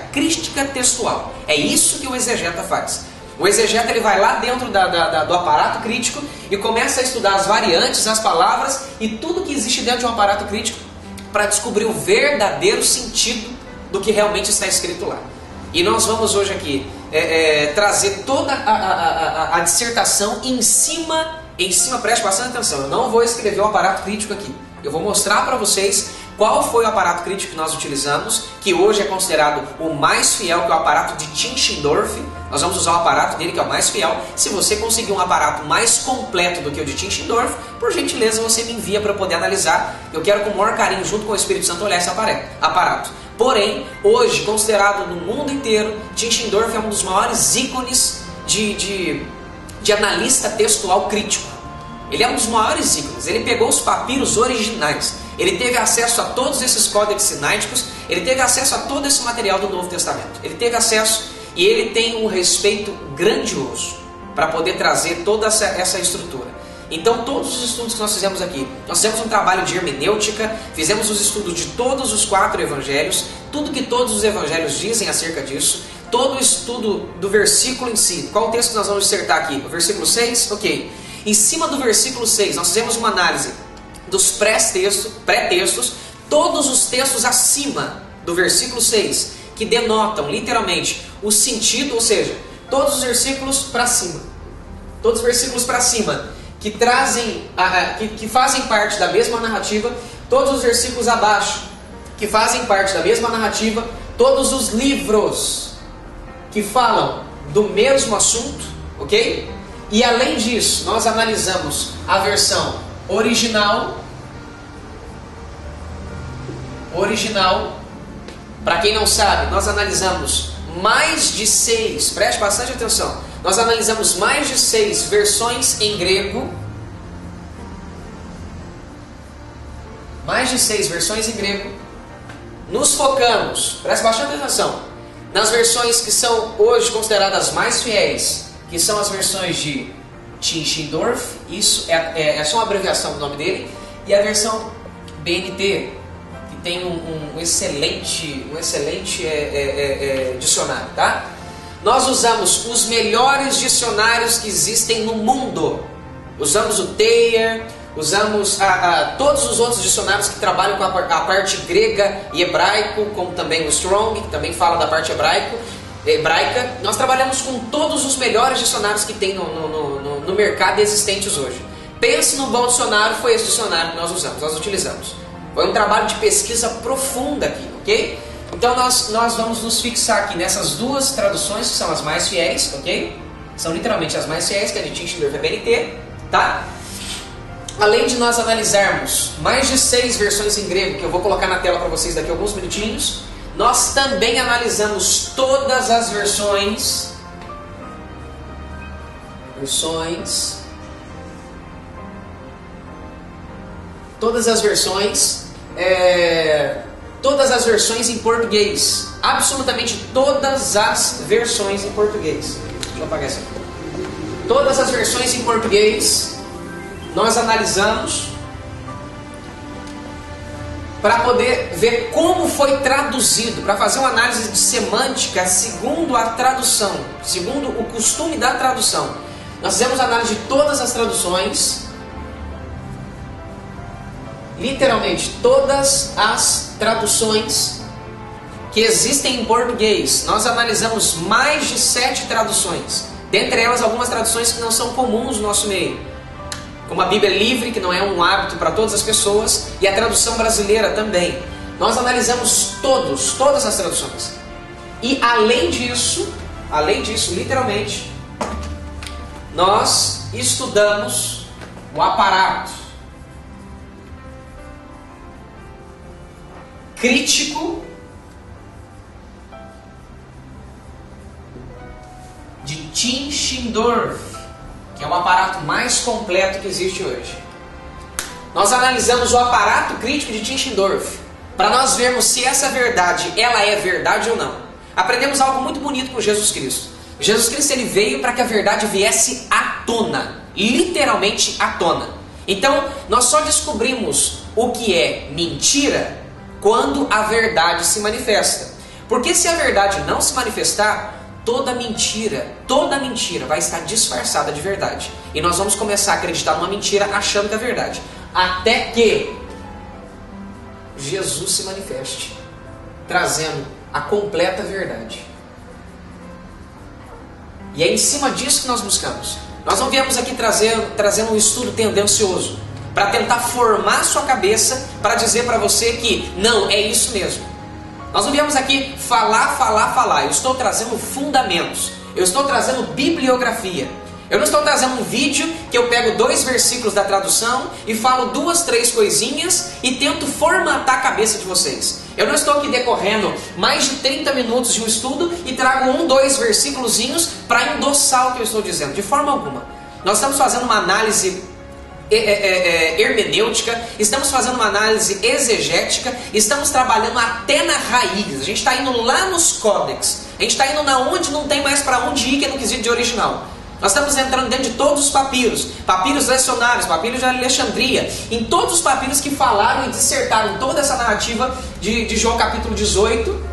textual. É isso que o exegeta faz. O exegeta ele vai lá dentro do aparato crítico e começa a estudar as variantes, as palavras e tudo que existe dentro de um aparato crítico para descobrir o verdadeiro sentido do que realmente está escrito lá. E nós vamos hoje aqui trazer toda a dissertação em cima, preste bastante atenção. Eu não vou escrever o aparato crítico aqui. Eu vou mostrar para vocês qual foi o aparato crítico que nós utilizamos, que hoje é considerado o mais fiel, que é o aparato de Tischendorf. Nós vamos usar o aparato dele, que é o mais fiel. Se você conseguir um aparato mais completo do que o de Tischendorf, por gentileza você me envia para eu poder analisar. Eu quero com o maior carinho, junto com o Espírito Santo, olhar esse aparato. Porém, hoje, considerado no mundo inteiro, Tischendorf é um dos maiores ícones de analista textual crítico. Ele é um dos maiores ícones. Ele pegou os papiros originais. Ele teve acesso a todos esses códex sináiticos. Ele teve acesso a todo esse material do Novo Testamento. Ele teve acesso e ele tem um respeito grandioso para poder trazer toda essa estrutura. Então todos os estudos que nós fizemos aqui, nós fizemos um trabalho de hermenêutica, fizemos os estudos de todos os 4 evangelhos, tudo que todos os evangelhos dizem acerca disso, todo o estudo do versículo em si. Qual o texto que nós vamos dissertar aqui? O versículo 6? Ok. Em cima do versículo 6, nós fizemos uma análise dos pré-textos, todos os textos acima do versículo 6, que denotam literalmente o sentido, ou seja, todos os versículos para cima. Todos os versículos para cima, que trazem, que fazem parte da mesma narrativa, todos os versículos abaixo, que fazem parte da mesma narrativa, todos os livros que falam do mesmo assunto, ok? E além disso, nós analisamos a versão original, para quem não sabe, nós analisamos mais de 6, preste bastante atenção, nós analisamos mais de 6 versões em grego, nos focamos, preste bastante atenção, nas versões que são hoje consideradas mais fiéis, que são as versões de Tischendorf, isso é só uma abreviação do nome dele, e a versão BNT, que tem um excelente dicionário, tá? Nós usamos os melhores dicionários que existem no mundo. Usamos o Thayer, usamos todos os outros dicionários que trabalham com a parte grega e hebraico, como também o Strong, que também fala da parte hebraica. Nós trabalhamos com todos os melhores dicionários que tem no mercado existentes hoje. Pense num bom dicionário, foi esse dicionário que nós utilizamos. Foi um trabalho de pesquisa profunda aqui, ok? Então nós vamos nos fixar aqui nessas 2 traduções que são as mais fiéis, ok? São literalmente as mais fiéis, que é de Tischendorf e BNT, tá? Além de nós analisarmos mais de 6 versões em grego, que eu vou colocar na tela para vocês daqui a alguns minutinhos, nós também analisamos todas as versões em português, absolutamente todas as versões em português. Deixa eu apagar isso aqui. Todas as versões em português nós analisamos para poder ver como foi traduzido, para fazer uma análise de semântica segundo a tradução, segundo o costume da tradução. Nós fizemos análise de todas as traduções, literalmente todas as traduções que existem em português. Nós analisamos mais de 7 traduções, dentre elas algumas traduções que não são comuns no nosso meio, como a Bíblia livre, que não é um hábito para todas as pessoas, e a tradução brasileira também. Nós analisamos todas as traduções. E além disso, literalmente, nós estudamos o aparato crítico de Tischendorf, que é o aparato mais completo que existe hoje. Nós analisamos o aparato crítico de Tischendorf para nós vermos se essa verdade, ela é verdade ou não. Aprendemos algo muito bonito com Jesus Cristo. Jesus Cristo, ele veio para que a verdade viesse à tona, literalmente à tona. Então, nós só descobrimos o que é mentira quando a verdade se manifesta. Porque se a verdade não se manifestar, toda mentira vai estar disfarçada de verdade. E nós vamos começar a acreditar numa mentira achando que é verdade. Até que Jesus se manifeste, trazendo a completa verdade. E é em cima disso que nós buscamos. Nós não viemos aqui trazendo um estudo tendencioso, para tentar formar sua cabeça, para dizer para você que não, é isso mesmo. Nós não viemos aqui falar. Eu estou trazendo fundamentos. Eu estou trazendo bibliografia. Eu não estou trazendo um vídeo que eu pego 2 versículos da tradução e falo 2, 3 coisinhas e tento formatar a cabeça de vocês. Eu não estou aqui decorrendo mais de 30 minutos de um estudo e trago 1, 2 versículozinhos para endossar o que eu estou dizendo. De forma alguma. Nós estamos fazendo uma análise hermenêutica, estamos fazendo uma análise exegética, estamos trabalhando até na raiz. A gente está indo lá nos códex, a gente está indo na onde não tem mais para onde ir, que é no quesito de original. Nós estamos entrando dentro de todos os papiros, papiros lecionários, papiros de Alexandria, em todos os papiros que falaram e dissertaram toda essa narrativa de João capítulo 18,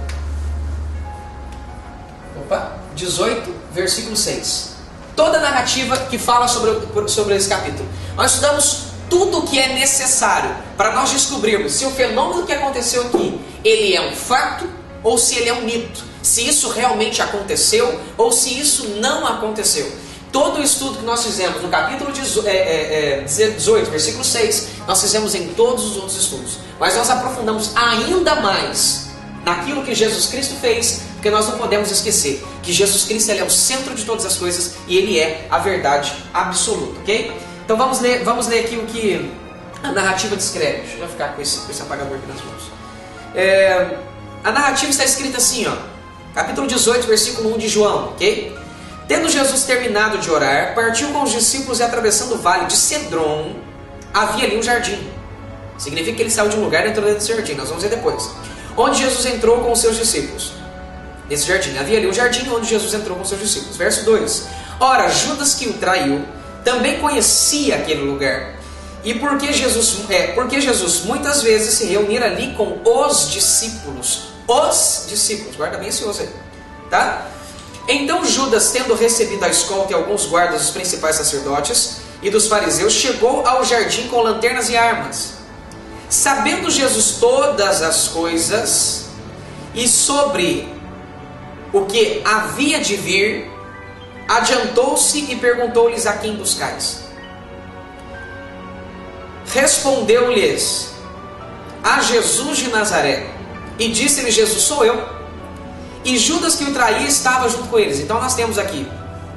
18, versículo 6. Toda a narrativa que fala sobre esse capítulo. Nós estudamos tudo o que é necessário para nós descobrirmos se o fenômeno que aconteceu aqui, ele é um fato ou se ele é um mito. Se isso realmente aconteceu ou se isso não aconteceu. Todo o estudo que nós fizemos no capítulo 18, versículo 6, nós fizemos em todos os outros estudos. Mas nós aprofundamos ainda mais naquilo que Jesus Cristo fez, porque nós não podemos esquecer que Jesus Cristo ele é o centro de todas as coisas e ele é a verdade absoluta, ok? Então vamos ler aqui o que a narrativa descreve. Deixa eu ficar com esse apagador aqui nas mãos. A narrativa está escrita assim, ó, capítulo 18, versículo 1 de João, ok? Tendo Jesus terminado de orar, partiu com os discípulos e atravessando o vale de Cedron, havia ali um jardim. Significa que ele saiu de um lugar e entrou dentro desse jardim, nós vamos ver depois. Onde Jesus entrou com os seus discípulos. Nesse jardim, havia ali um jardim onde Jesus entrou com os seus discípulos. Verso 2. Ora, Judas que o traiu, também conhecia aquele lugar. E porque Jesus muitas vezes se reunira ali com os discípulos. Os discípulos, guarda bem esse os aí, tá? Então Judas, tendo recebido a escolta e alguns guardas dos principais sacerdotes e dos fariseus, chegou ao jardim com lanternas e armas. Sabendo Jesus todas as coisas e sobre o que havia de vir, adiantou-se e perguntou-lhes: a quem buscais? Respondeu-lhes: a Jesus de Nazaré. E disse-lhe Jesus: sou eu. E Judas que o traía estava junto com eles. Então nós temos aqui,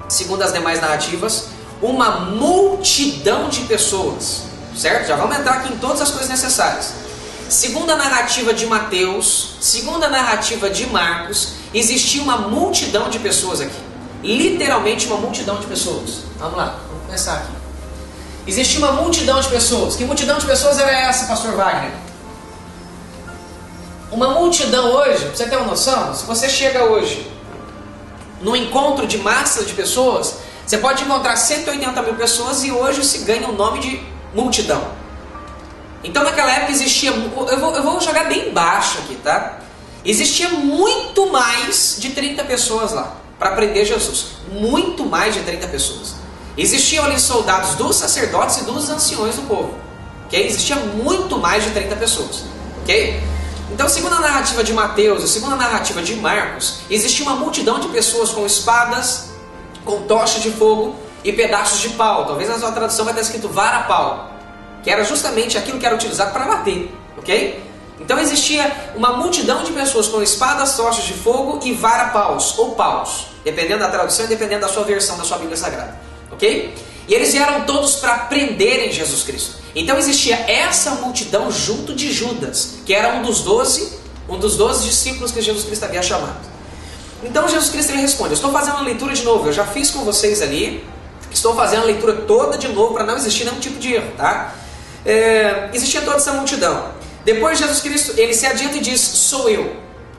segundo as demais narrativas, uma multidão de pessoas, certo? Já vamos entrar aqui em todas as coisas necessárias. Segundo a narrativa de Mateus, segundo a narrativa de Marcos, existia uma multidão de pessoas aqui. Literalmente uma multidão de pessoas. Vamos lá, vamos começar aqui. Existia uma multidão de pessoas. Que multidão de pessoas era essa, pastor Wagner? Uma multidão hoje, pra você ter uma noção, se você chega hoje num encontro de massa de pessoas, você pode encontrar 180 mil pessoas e hoje se ganha o nome de multidão. Então naquela época existia, eu vou jogar bem baixo aqui, tá? Existia muito mais de 30 pessoas lá para prender Jesus. Muito mais de 30 pessoas. Existiam ali soldados dos sacerdotes e dos anciões do povo. Okay? Existia muito mais de 30 pessoas. Ok? Então, segundo a narrativa de Mateus e segundo a narrativa de Marcos, existia uma multidão de pessoas com espadas, com tochas de fogo e pedaços de pau. Talvez na sua tradução vai estar escrito vara-pau, que era justamente aquilo que era utilizado para bater. Ok? Então existia uma multidão de pessoas com espadas, tochas de fogo e vara-paus, ou paus, dependendo da tradução e dependendo da sua versão da sua Bíblia Sagrada. Ok? E eles vieram todos para prenderem Jesus Cristo. Então existia essa multidão junto de Judas, que era um dos 12 discípulos que Jesus Cristo havia chamado. Então Jesus Cristo ele responde: eu estou fazendo uma leitura de novo, eu já fiz com vocês ali, estou fazendo a leitura toda de novo para não existir nenhum tipo de erro, tá? Existia toda essa multidão. Depois Jesus Cristo ele se adianta e diz: sou eu.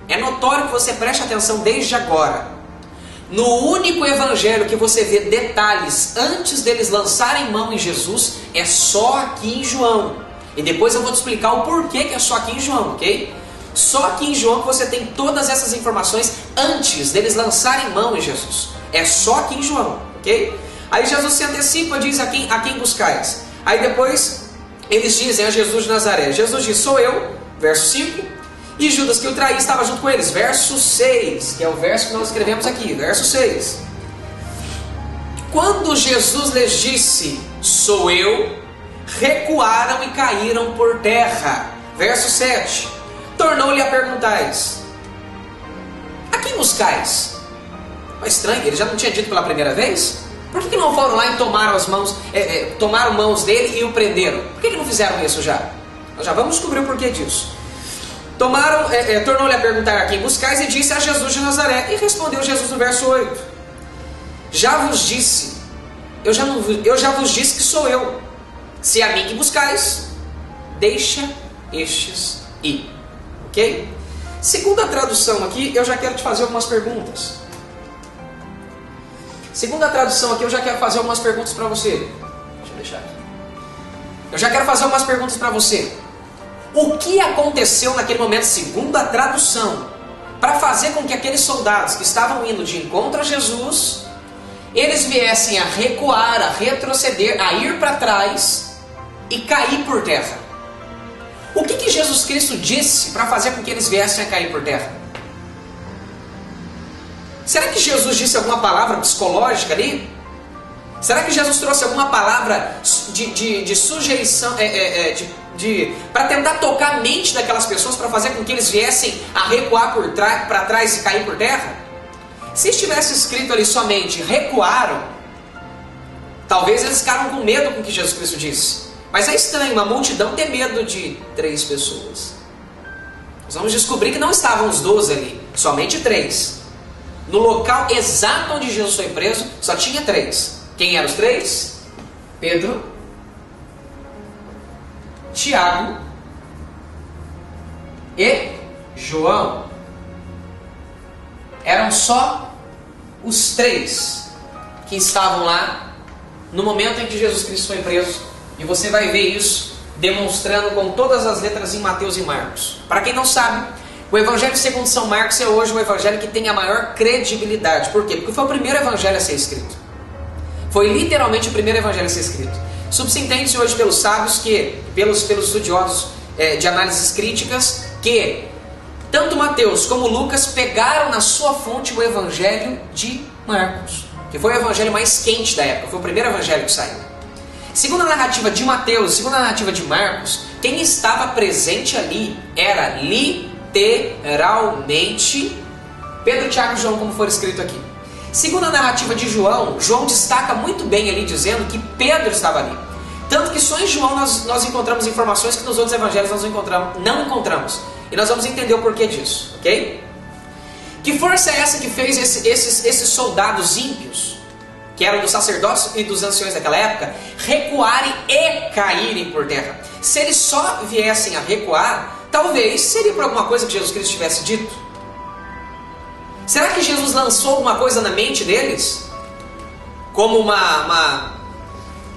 É notório que você preste atenção desde agora. No único evangelho que você vê detalhes antes deles lançarem mão em Jesus, é só aqui em João. E depois eu vou te explicar o porquê que é só aqui em João, ok? Só aqui em João que você tem todas essas informações antes deles lançarem mão em Jesus. É só aqui em João, ok? Aí Jesus se antecipa e diz: a quem buscais? Aí depois eles dizem a Jesus de Nazaré. Jesus diz: sou eu, verso 5. E Judas que o traía estava junto com eles. Verso 6, que é o verso que nós escrevemos aqui. Verso 6. Quando Jesus lhes disse: sou eu, recuaram e caíram por terra. Verso 7. Tornou-lhe a perguntais: a quem buscais? É estranho, ele já não tinha dito pela primeira vez? Por que não foram lá e tomaram mãos dele e o prenderam? Por que não fizeram isso já? Nós já vamos descobrir o porquê disso. Tornou-lhe a perguntar: a quem buscais? E disse: a Jesus de Nazaré. E respondeu Jesus no verso 8: já vos disse, eu já vos disse que sou eu. Se é a mim que buscais, deixa estes ir. Ok? Segundo a tradução aqui, eu já quero te fazer algumas perguntas. Segundo a tradução aqui, eu já quero fazer algumas perguntas para você. Deixa eu deixar aqui. Eu já quero fazer algumas perguntas para você. O que aconteceu naquele momento, segundo a tradução, para fazer com que aqueles soldados que estavam indo de encontro a Jesus, eles viessem a recuar, a retroceder, a ir para trás e cair por terra? O que Jesus Cristo disse para fazer com que eles viessem a cair por terra? Será que Jesus disse alguma palavra psicológica ali? Será que Jesus trouxe alguma palavra de sugestão, para tentar tocar a mente daquelas pessoas, para fazer com que eles viessem a recuar para trás e cair por terra? Se estivesse escrito ali somente recuaram, talvez eles ficaram com medo com o que Jesus Cristo disse. Mas é estranho uma multidão ter medo de 3 pessoas. Nós vamos descobrir que não estavam os 12 ali, somente 3. No local exato onde Jesus foi preso, só tinha 3. Quem eram os 3? Pedro, Tiago e João. Eram só os 3 que estavam lá no momento em que Jesus Cristo foi preso. E você vai ver isso demonstrando com todas as letras em Mateus e Marcos. Para quem não sabe, o Evangelho segundo São Marcos é hoje o Evangelho que tem a maior credibilidade. Por quê? Porque foi o primeiro Evangelho a ser escrito. Foi literalmente o primeiro Evangelho a ser escrito. Subsentende-se hoje pelos sábios, pelos estudiosos de análises críticas, que tanto Mateus como Lucas pegaram na sua fonte o Evangelho de Marcos, que foi o Evangelho mais quente da época, foi o primeiro Evangelho que saiu. Segundo a narrativa de Mateus, segundo a narrativa de Marcos, quem estava presente ali era literalmente Pedro, Tiago e João, como for escrito aqui. Segundo a narrativa de João, João destaca muito bem ali, dizendo que Pedro estava ali. Tanto que só em João nós encontramos informações que nos outros evangelhos nós não encontramos. E nós vamos entender o porquê disso, ok? Que força é essa que fez esses soldados ímpios, que eram dos sacerdotes e dos anciões daquela época, recuarem e caírem por terra? Se eles só viessem a recuar, talvez seria por alguma coisa que Jesus Cristo tivesse dito. Será que Jesus lançou alguma coisa na mente deles? Como uma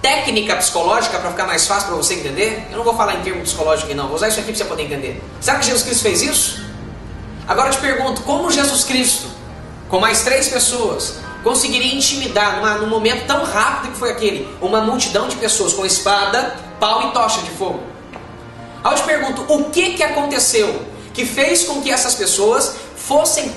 técnica psicológica para ficar mais fácil para você entender? Eu não vou falar em termo psicológico aqui não, vou usar isso aqui para você poder entender. Será que Jesus Cristo fez isso? Agora eu te pergunto, como Jesus Cristo, com mais 3 pessoas, conseguiria intimidar num momento tão rápido que foi aquele, uma multidão de pessoas com espada, pau e tocha de fogo? Aí eu te pergunto, o que aconteceu que fez com que essas pessoas fossem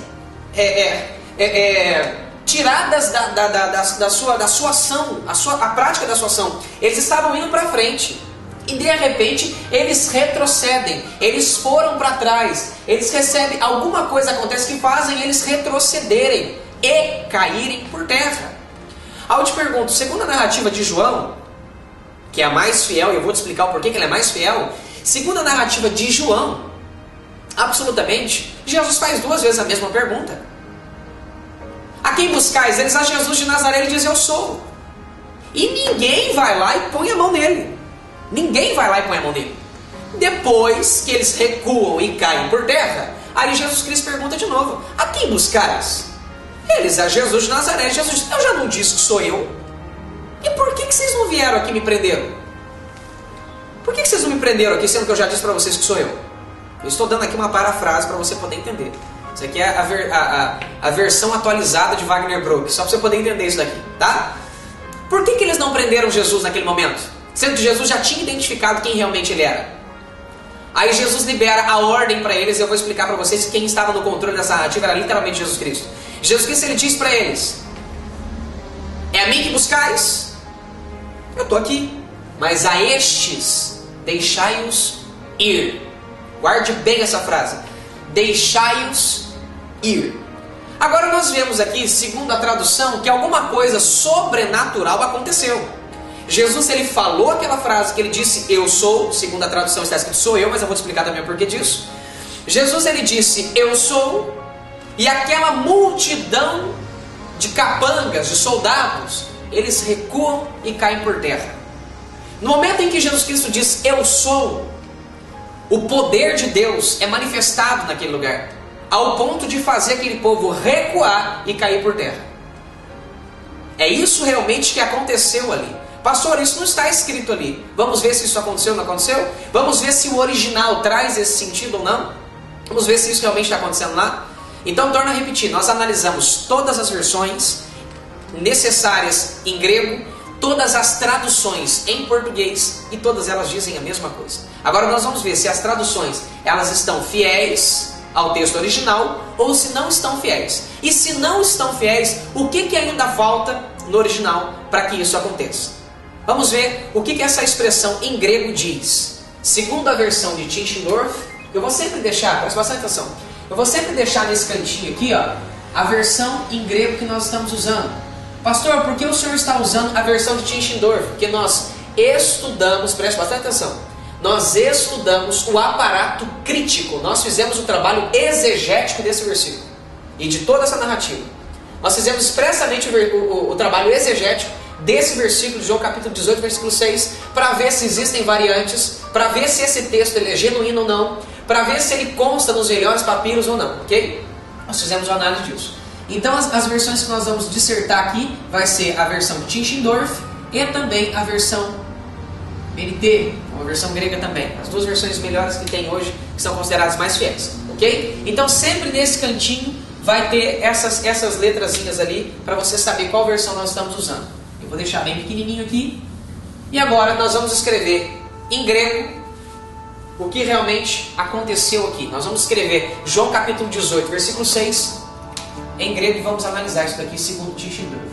tiradas da sua ação, a prática da sua ação? Eles estavam indo para frente e de repente eles retrocedem, eles foram para trás, eles recebem, alguma coisa acontece que fazem eles retrocederem e caírem por terra. Aí eu te pergunto, segundo a narrativa de João, que é a mais fiel, e eu vou te explicar o porquê que ela é mais fiel, segundo a narrativa de João, absolutamente, Jesus faz 2 vezes a mesma pergunta. A quem buscais? Eles a Jesus de Nazaré, ele diz, eu sou. E ninguém vai lá e põe a mão nele. Ninguém vai lá e põe a mão nele. Depois que eles recuam e caem por terra, aí Jesus Cristo pergunta de novo, a quem buscais? Eles a Jesus de Nazaré. Jesus diz, eu já não disse que sou eu. E por que vocês não vieram aqui me prenderam? Por que vocês não me prenderam aqui, sendo que eu já disse para vocês que sou eu? Eu estou dando aqui uma parafrase para você poder entender. Isso aqui é a versão atualizada de Wagner Bruck, só para você poder entender isso daqui, tá? Por que eles não prenderam Jesus naquele momento? Sendo que Jesus já tinha identificado quem realmente ele era. Aí Jesus libera a ordem para eles, e eu vou explicar para vocês que quem estava no controle dessa narrativa era literalmente Jesus Cristo. Jesus Cristo, ele diz para eles, é a mim que buscais? Eu estou aqui. Mas a estes, deixai-os ir. Guarde bem essa frase. Deixai-os ir. Agora nós vemos aqui, segundo a tradução, que alguma coisa sobrenatural aconteceu. Jesus, ele falou aquela frase que ele disse, eu sou, segundo a tradução está escrito sou eu, mas eu vou te explicar também o porquê disso. Jesus, ele disse, eu sou, e aquela multidão de capangas, de soldados, eles recuam e caem por terra. No momento em que Jesus Cristo diz, eu sou, o poder de Deus é manifestado naquele lugar, ao ponto de fazer aquele povo recuar e cair por terra. É isso realmente que aconteceu ali. Pastor, isso não está escrito ali. Vamos ver se isso aconteceu ou não aconteceu? Vamos ver se o original traz esse sentido ou não? Vamos ver se isso realmente está acontecendo lá? Então, torna a repetir. Nós analisamos todas as versões necessárias em grego, todas as traduções em português, e todas elas dizem a mesma coisa. Agora nós vamos ver se as traduções elas estão fiéis ao texto original ou se não estão fiéis. E se não estão fiéis, o que ainda falta no original para que isso aconteça? Vamos ver o que essa expressão em grego diz. Segundo a versão de Tischendorf, eu vou sempre deixar, presta bastante atenção, eu vou sempre deixar nesse cantinho aqui, ó, a versão em grego que nós estamos usando. Pastor, por que o senhor está usando a versão de Tischendorf? Porque nós estudamos, preste bastante atenção, nós estudamos o aparato crítico, nós fizemos o trabalho exegético desse versículo e de toda essa narrativa. Nós fizemos expressamente o trabalho exegético desse versículo de João capítulo 18, versículo 6, para ver se existem variantes, para ver se esse texto ele é genuíno ou não, para ver se ele consta nos melhores papiros ou não, ok? Nós fizemos uma análise disso. Então as versões que nós vamos dissertar aqui vai ser a versão de Tischendorf e também a versão BNT, uma versão grega também. As duas versões melhores que tem hoje, que são consideradas mais fiéis, ok? Então sempre nesse cantinho vai ter essas letrazinhas ali para você saber qual versão nós estamos usando. Eu vou deixar bem pequenininho aqui. E agora nós vamos escrever em grego o que realmente aconteceu aqui. Nós vamos escrever João capítulo 18, versículo 6 em grego e vamos analisar isso daqui segundo Tischendorf.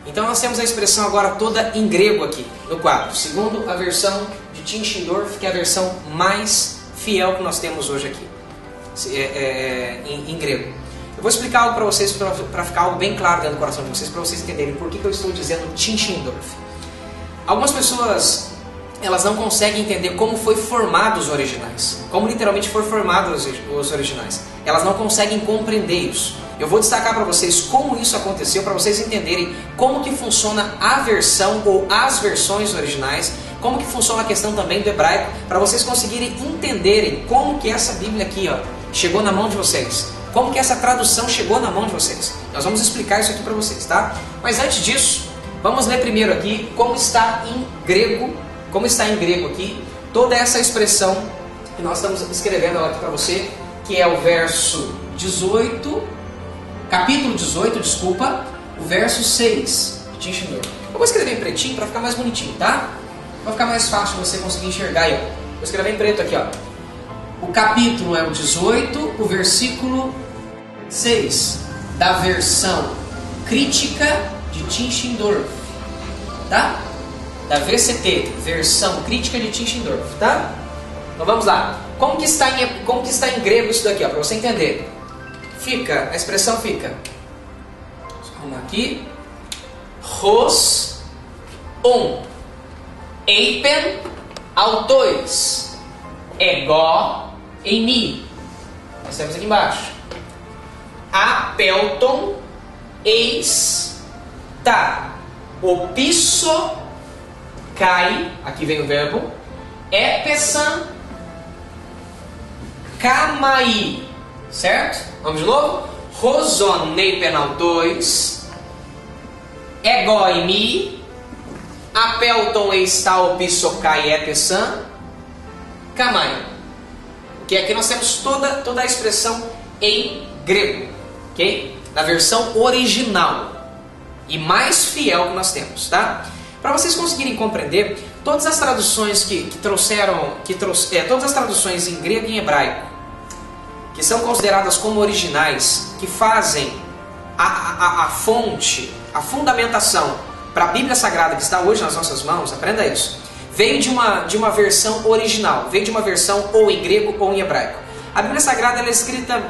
Então nós temos a expressão agora toda em grego aqui no quadro, segundo a versão de Tischendorf, que é a versão mais fiel que nós temos hoje aqui, em grego. Eu vou explicar algo para vocês, para ficar algo bem claro dentro do coração de vocês, para vocês entenderem por que eu estou dizendo Tischendorf. Algumas pessoas, elas não conseguem entender como foi formado os originais, como literalmente foi formado os originais. Elas não conseguem compreender isso. Eu vou destacar para vocês como isso aconteceu, para vocês entenderem como que funciona a versão ou as versões originais, como que funciona a questão também do hebraico, para vocês conseguirem entenderem como que essa Bíblia aqui, ó, chegou na mão de vocês, como que essa tradução chegou na mão de vocês. Nós vamos explicar isso aqui para vocês, tá? Mas antes disso, vamos ler primeiro aqui como está em grego aqui, toda essa expressão que nós estamos escrevendo aqui para você, que é o verso 18... Capítulo 18, desculpa, o verso 6 de Tischendorf. Eu vou escrever em pretinho para ficar mais bonitinho, tá? Vai ficar mais fácil você conseguir enxergar aí, ó. Vou escrever em preto aqui, ó. O capítulo é o 18, o versículo 6, da versão crítica de Tischendorf, tá? Da VCT, versão crítica de Tischendorf, tá? Então vamos lá. Como que está em grego isso daqui, ó, para você entender? A expressão fica, vamos arrumar aqui, hos, eipen, autois, ego, eimi. Nós temos aqui embaixo, apelton, eis, ta, Opisso kai, aqui vem o verbo, epesan kamai, certo? Vamos de novo? Rosonei penal 2, egoimi, apelton está opisso kai epesan kamai. Que aqui nós temos toda a expressão em grego, ok? Na versão original e mais fiel que nós temos, tá? Para vocês conseguirem compreender, todas as traduções todas as traduções em grego e em hebraico, que são consideradas como originais, que fazem a fonte, a fundamentação para a Bíblia Sagrada que está hoje nas nossas mãos, aprenda isso, veio de uma versão original, veio de uma versão ou em grego ou em hebraico. A Bíblia Sagrada ela é escrita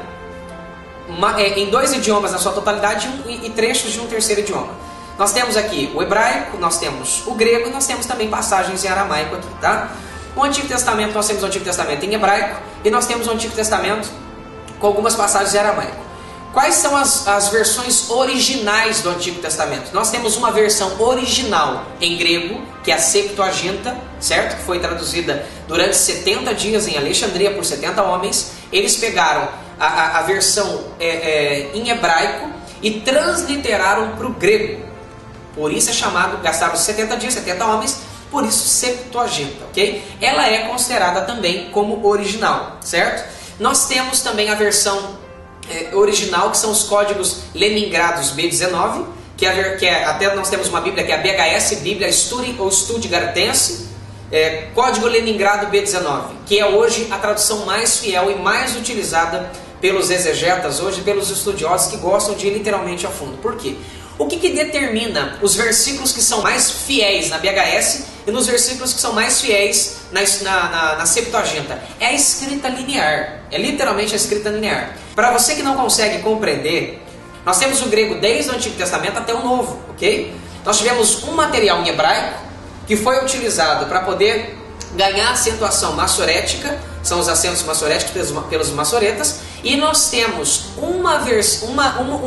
em 2 idiomas na sua totalidade e trechos de um terceiro idioma. Nós temos aqui o hebraico, nós temos o grego e nós temos também passagens em aramaico aqui, tá? O Antigo Testamento, nós temos o Antigo Testamento em hebraico e nós temos o Antigo Testamento com algumas passagens em aramaico. Quais são as versões originais do Antigo Testamento? Nós temos uma versão original em grego, que é a Septuaginta, certo? Que foi traduzida durante 70 dias em Alexandria por 70 homens. Eles pegaram a versão em hebraico e transliteraram para o grego. Por isso é chamado, gastaram 70 dias, 70 homens, por isso Septuaginta, ok? Ela é considerada também como original, certo? Nós temos também a versão original, que são os códigos Leningrados B19, até nós temos uma Bíblia que é a BHS, Bíblia Stuttgartense, Código Leningrado B19, que é hoje a tradução mais fiel e mais utilizada pelos exegetas hoje, pelos estudiosos que gostam de ir literalmente a fundo. Por quê? O que determina os versículos que são mais fiéis na BHS e nos versículos que são mais fiéis na Septuaginta? É a escrita linear, é literalmente a escrita linear. Para você que não consegue compreender, nós temos o grego desde o Antigo Testamento até o Novo, ok? Nós tivemos um material em hebraico que foi utilizado para poder ganhar acentuação massorética, são os acentos massoréticos pelos massoretas, e nós temos um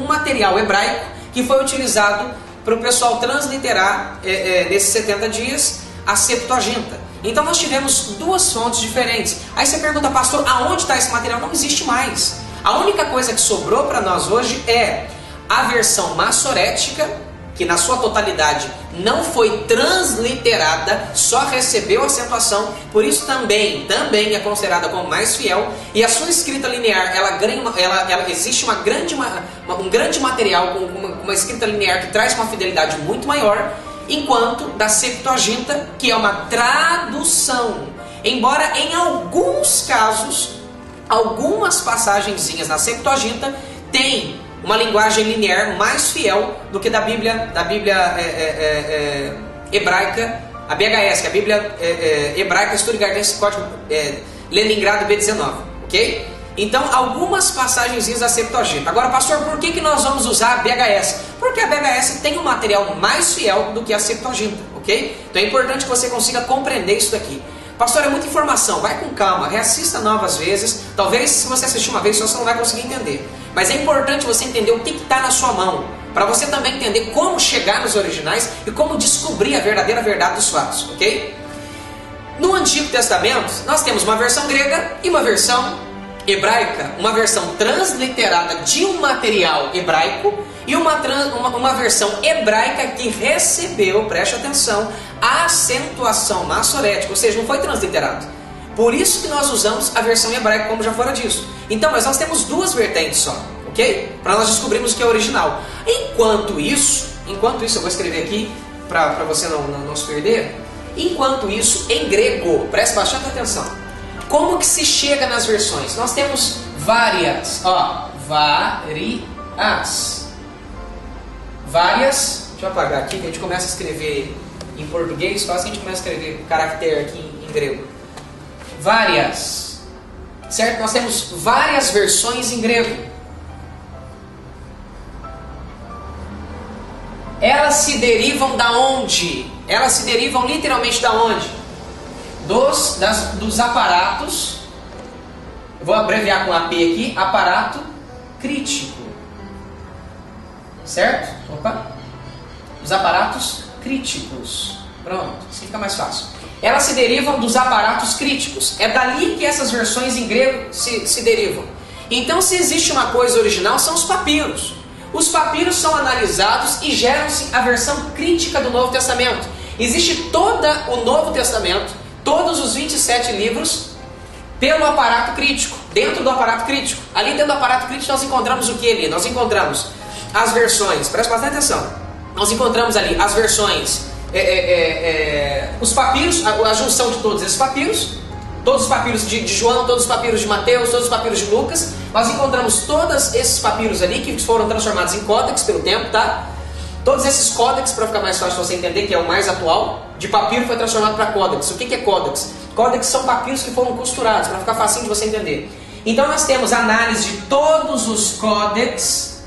material hebraico que foi utilizado para o pessoal transliterar nesses 70 dias a Septuaginta. Então nós tivemos duas fontes diferentes. Aí você pergunta, pastor, aonde está esse material? Não existe mais. A única coisa que sobrou para nós hoje é a versão massorética, que na sua totalidade não foi transliterada, só recebeu acentuação, por isso também é considerada como mais fiel, e a sua escrita linear, existe um grande material com uma escrita linear que traz uma fidelidade muito maior, enquanto da Septuaginta, que é uma tradução, embora em alguns casos, algumas passagenzinhas na Septuaginta tem uma linguagem linear mais fiel do que da Bíblia hebraica, a BHS, que é a Bíblia hebraica Stuttgartense, código Leningrado B19, ok? Então, algumas passagens da Septuaginta. Agora, pastor, por que nós vamos usar a BHS? Porque a BHS tem um material mais fiel do que a Septuaginta, ok? Então é importante que você consiga compreender isso daqui. Pastor, é muita informação, vai com calma, reassista novas vezes. Talvez se você assistir uma vez só, você não vai conseguir entender. Mas é importante você entender o que está na sua mão, para você também entender como chegar nos originais e como descobrir a verdadeira verdade dos fatos, ok? No Antigo Testamento, nós temos uma versão grega e uma versão hebraica, uma versão transliterada de um material hebraico e uma versão hebraica que recebeu, preste atenção, a acentuação massorética, ou seja, não foi transliterado. Por isso que nós usamos a versão hebraica, como já fora disso. Então, mas nós temos duas vertentes só, ok? Para nós descobrirmos o que é original. Enquanto isso, eu vou escrever aqui para você não se perder. Enquanto isso, em grego, preste bastante atenção. Como que se chega nas versões? Nós temos várias, várias, deixa eu apagar aqui que a gente começa a escrever em português, quase que a gente começa a escrever caractere aqui em grego. Várias, certo? Nós temos várias versões em grego. Elas se derivam da onde? Elas se derivam literalmente da onde? Dos aparatos, eu vou abreviar com AP aqui, aparato crítico, certo? Os aparatos críticos. Pronto, assim fica mais fácil. Elas se derivam dos aparatos críticos. É dali que essas versões em grego se derivam. Então, se existe uma coisa original, são os papiros. Os papiros são analisados e geram-se a versão crítica do Novo Testamento. Existe todo o Novo Testamento, todos os 27 livros, pelo aparato crítico, dentro do aparato crítico. Ali dentro do aparato crítico nós encontramos o que ali? Nós encontramos as versões, presta bastante atenção, nós encontramos ali as versões, os papiros, a junção de todos esses papiros, todos os papiros de João, todos os papiros de Mateus, todos os papiros de Lucas. Nós encontramos todos esses papiros ali que foram transformados em códex pelo tempo, tá? Todos esses códex, para ficar mais fácil você entender, que é o mais atual, de papiro foi transformado para códex. O que é códex? Códex são papiros que foram costurados, para ficar facinho de você entender. Então nós temos análise de todos os códex,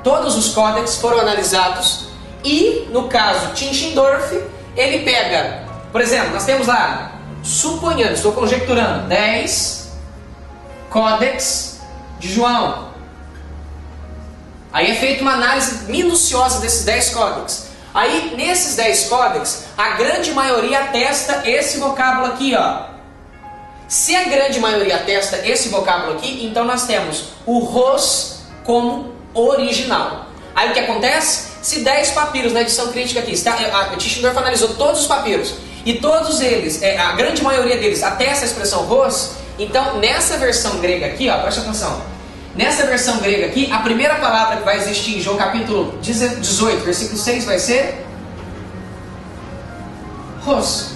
todos os códex foram analisados e, no caso Tischendorf, ele pega, por exemplo, nós temos lá, suponhando, estou conjecturando, 10 códex de João. Aí é feita uma análise minuciosa desses 10 códex. Aí, nesses 10 códex, a grande maioria atesta esse vocábulo aqui, ó. Se a grande maioria atesta esse vocábulo aqui, então nós temos o ros como original. Aí o que acontece? Se 10 papiros na edição crítica aqui, a Tischendorf analisou todos os papiros, e todos eles, a grande maioria deles atesta a expressão ros, então nessa versão grega aqui, ó, presta atenção. Nessa versão grega aqui, a primeira palavra que vai existir em João capítulo 18, versículo 6 vai ser ros.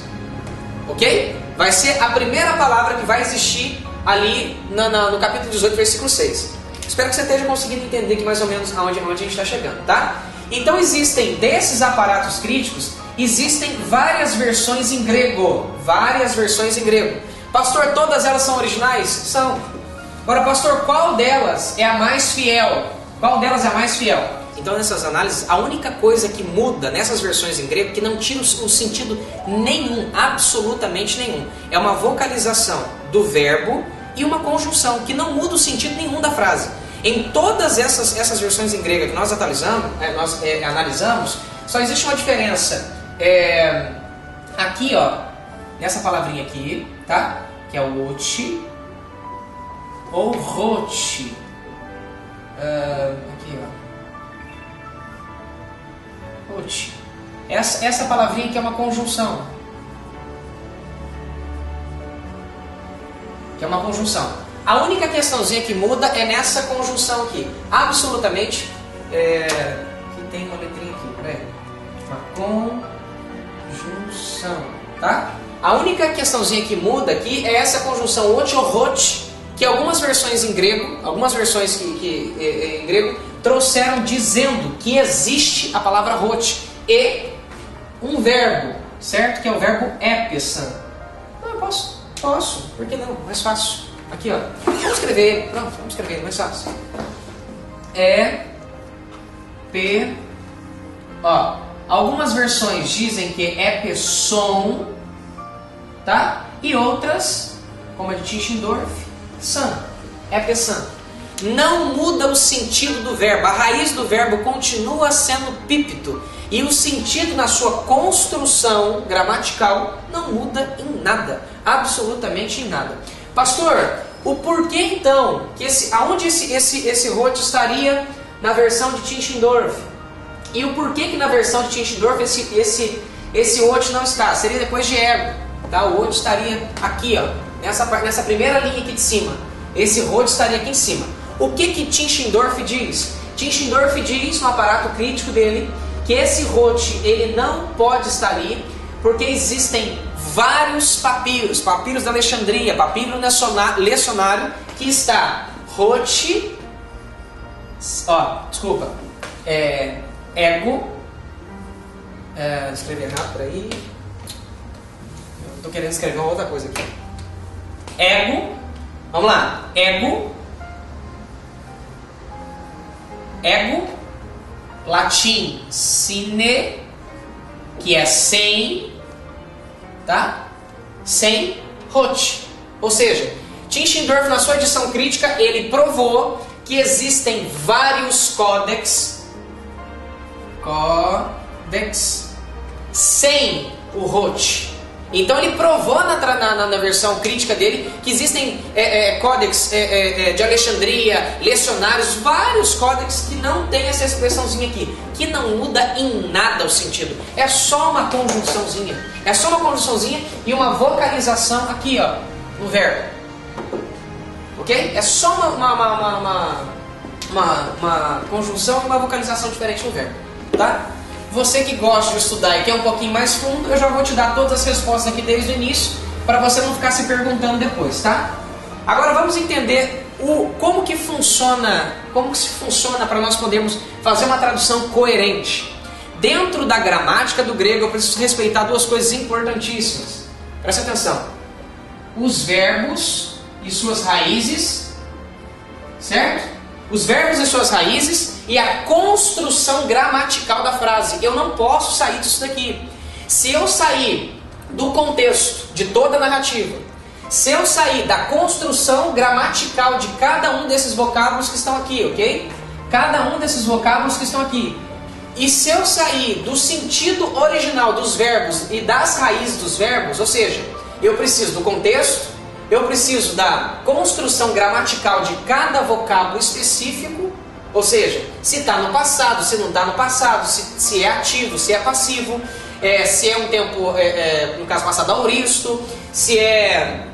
Ok? Vai ser a primeira palavra que vai existir ali no capítulo 18, versículo 6. Espero que você esteja conseguindo entender aqui mais ou menos aonde a gente está chegando, tá? Então existem, desses aparatos críticos, existem várias versões em grego. Várias versões em grego. Pastor, todas elas são originais? São. Agora, pastor, qual delas é a mais fiel? Qual delas é a mais fiel? Então, nessas análises, a única coisa que muda nessas versões em grego, que não tira um sentido nenhum, absolutamente nenhum, é uma vocalização do verbo e uma conjunção, que não muda o sentido nenhum da frase. Em todas essas versões em grego que nós analisamos, só existe uma diferença. Aqui, ó, nessa palavrinha aqui, tá? Que é o oti ou roti. Aqui, ó. Roti. Essa palavrinha aqui é uma conjunção. Que é uma conjunção. A única questãozinha que muda é nessa conjunção aqui. Absolutamente. Aqui tem uma letrinha aqui, peraí. Uma conjunção, tá? A única questãozinha que muda aqui é essa conjunção oti ou roti, que algumas versões em grego, em grego trouxeram dizendo que existe a palavra roti e um verbo, certo? Que é o verbo épesan. Não, eu posso, por que não? Mais fácil. Aqui, ó. Vamos escrever, pronto, vamos escrever, mais fácil. Ó, algumas versões dizem que é epesson, tá? E outras, como a de Tischendorf, san, epessan. Não muda o sentido do verbo, a raiz do verbo continua sendo pípito e o sentido na sua construção gramatical não muda em nada, absolutamente em nada. Pastor, o porquê então, aonde esse roti estaria na versão de Tischendorf? E o porquê que na versão de Tischendorf esse roti não está? Seria depois de ego, tá? O roti estaria aqui, ó, nessa primeira linha aqui de cima. Esse roti estaria aqui em cima. O que Tischendorf diz? Tischendorf diz no aparato crítico dele que esse roti ele não pode estar ali porque existem vários papiros da Alexandria, papiro lecionário, que está roti, ego, escrever rápido aí, estou querendo escrever uma outra coisa aqui, ego, vamos lá, ego, latim sine, que é sem, tá? Sem roti. Ou seja, Tischendorf na sua edição crítica, ele provou que existem vários códex Codex sem o Roth. Então ele provou na versão crítica dele que existem códex de Alexandria, lecionários, vários códex que não tem essa expressãozinha aqui, que não muda em nada o sentido. É só uma conjunçãozinha. É só uma conjunçãozinha e uma vocalização aqui, ó, no verbo. Ok? É só uma conjunção e uma vocalização diferente no verbo. Tá? Você que gosta de estudar e quer um pouquinho mais fundo, eu já vou te dar todas as respostas aqui desde o início, para você não ficar se perguntando depois, tá? Agora vamos entender como que se funciona para nós podermos fazer uma tradução coerente. Dentro da gramática do grego, eu preciso respeitar duas coisas importantíssimas. Presta atenção. Os verbos e suas raízes, certo? Os verbos e suas raízes e a construção gramatical da frase. Eu não posso sair disso daqui. Se eu sair do contexto de toda a narrativa, se eu sair da construção gramatical de cada um desses vocábulos que estão aqui, ok? Cada um desses vocábulos que estão aqui. E se eu sair do sentido original dos verbos e das raízes dos verbos, ou seja, eu preciso do contexto, eu preciso da construção gramatical de cada vocábulo específico, ou seja, se está no passado, se não está no passado, se é ativo, se é passivo, se é um tempo, no caso passado auristo, se é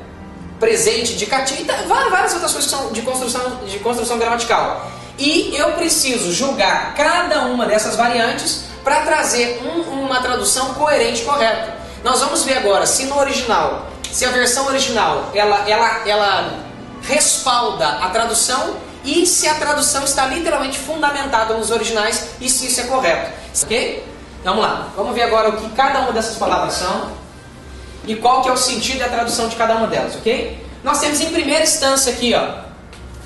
presente, indicativo, várias outras coisas que são de construção gramatical. E eu preciso julgar cada uma dessas variantes para trazer uma tradução coerente e correta. Nós vamos ver agora se no original, se a versão original ela respalda a tradução e se a tradução está literalmente fundamentada nos originais e se isso é correto. Ok? Vamos lá. Vamos ver agora o que cada uma dessas palavras são e qual que é o sentido e a tradução de cada uma delas. Ok? Nós temos em primeira instância aqui, ó.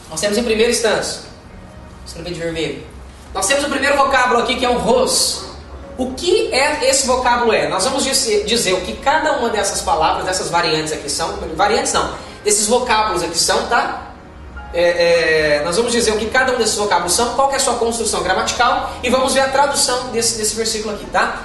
Nós temos em primeira instância. Vou escrever de vermelho. Nós temos o primeiro vocábulo aqui que é o ros. O que esse vocábulo é? Nós vamos dizer o que cada uma dessas palavras, dessas variantes aqui são. Variantes não, desses vocábulos aqui são, tá? Nós vamos dizer o que cada um desses vocábulos são, qual que é a sua construção gramatical e vamos ver a tradução desse versículo aqui, tá?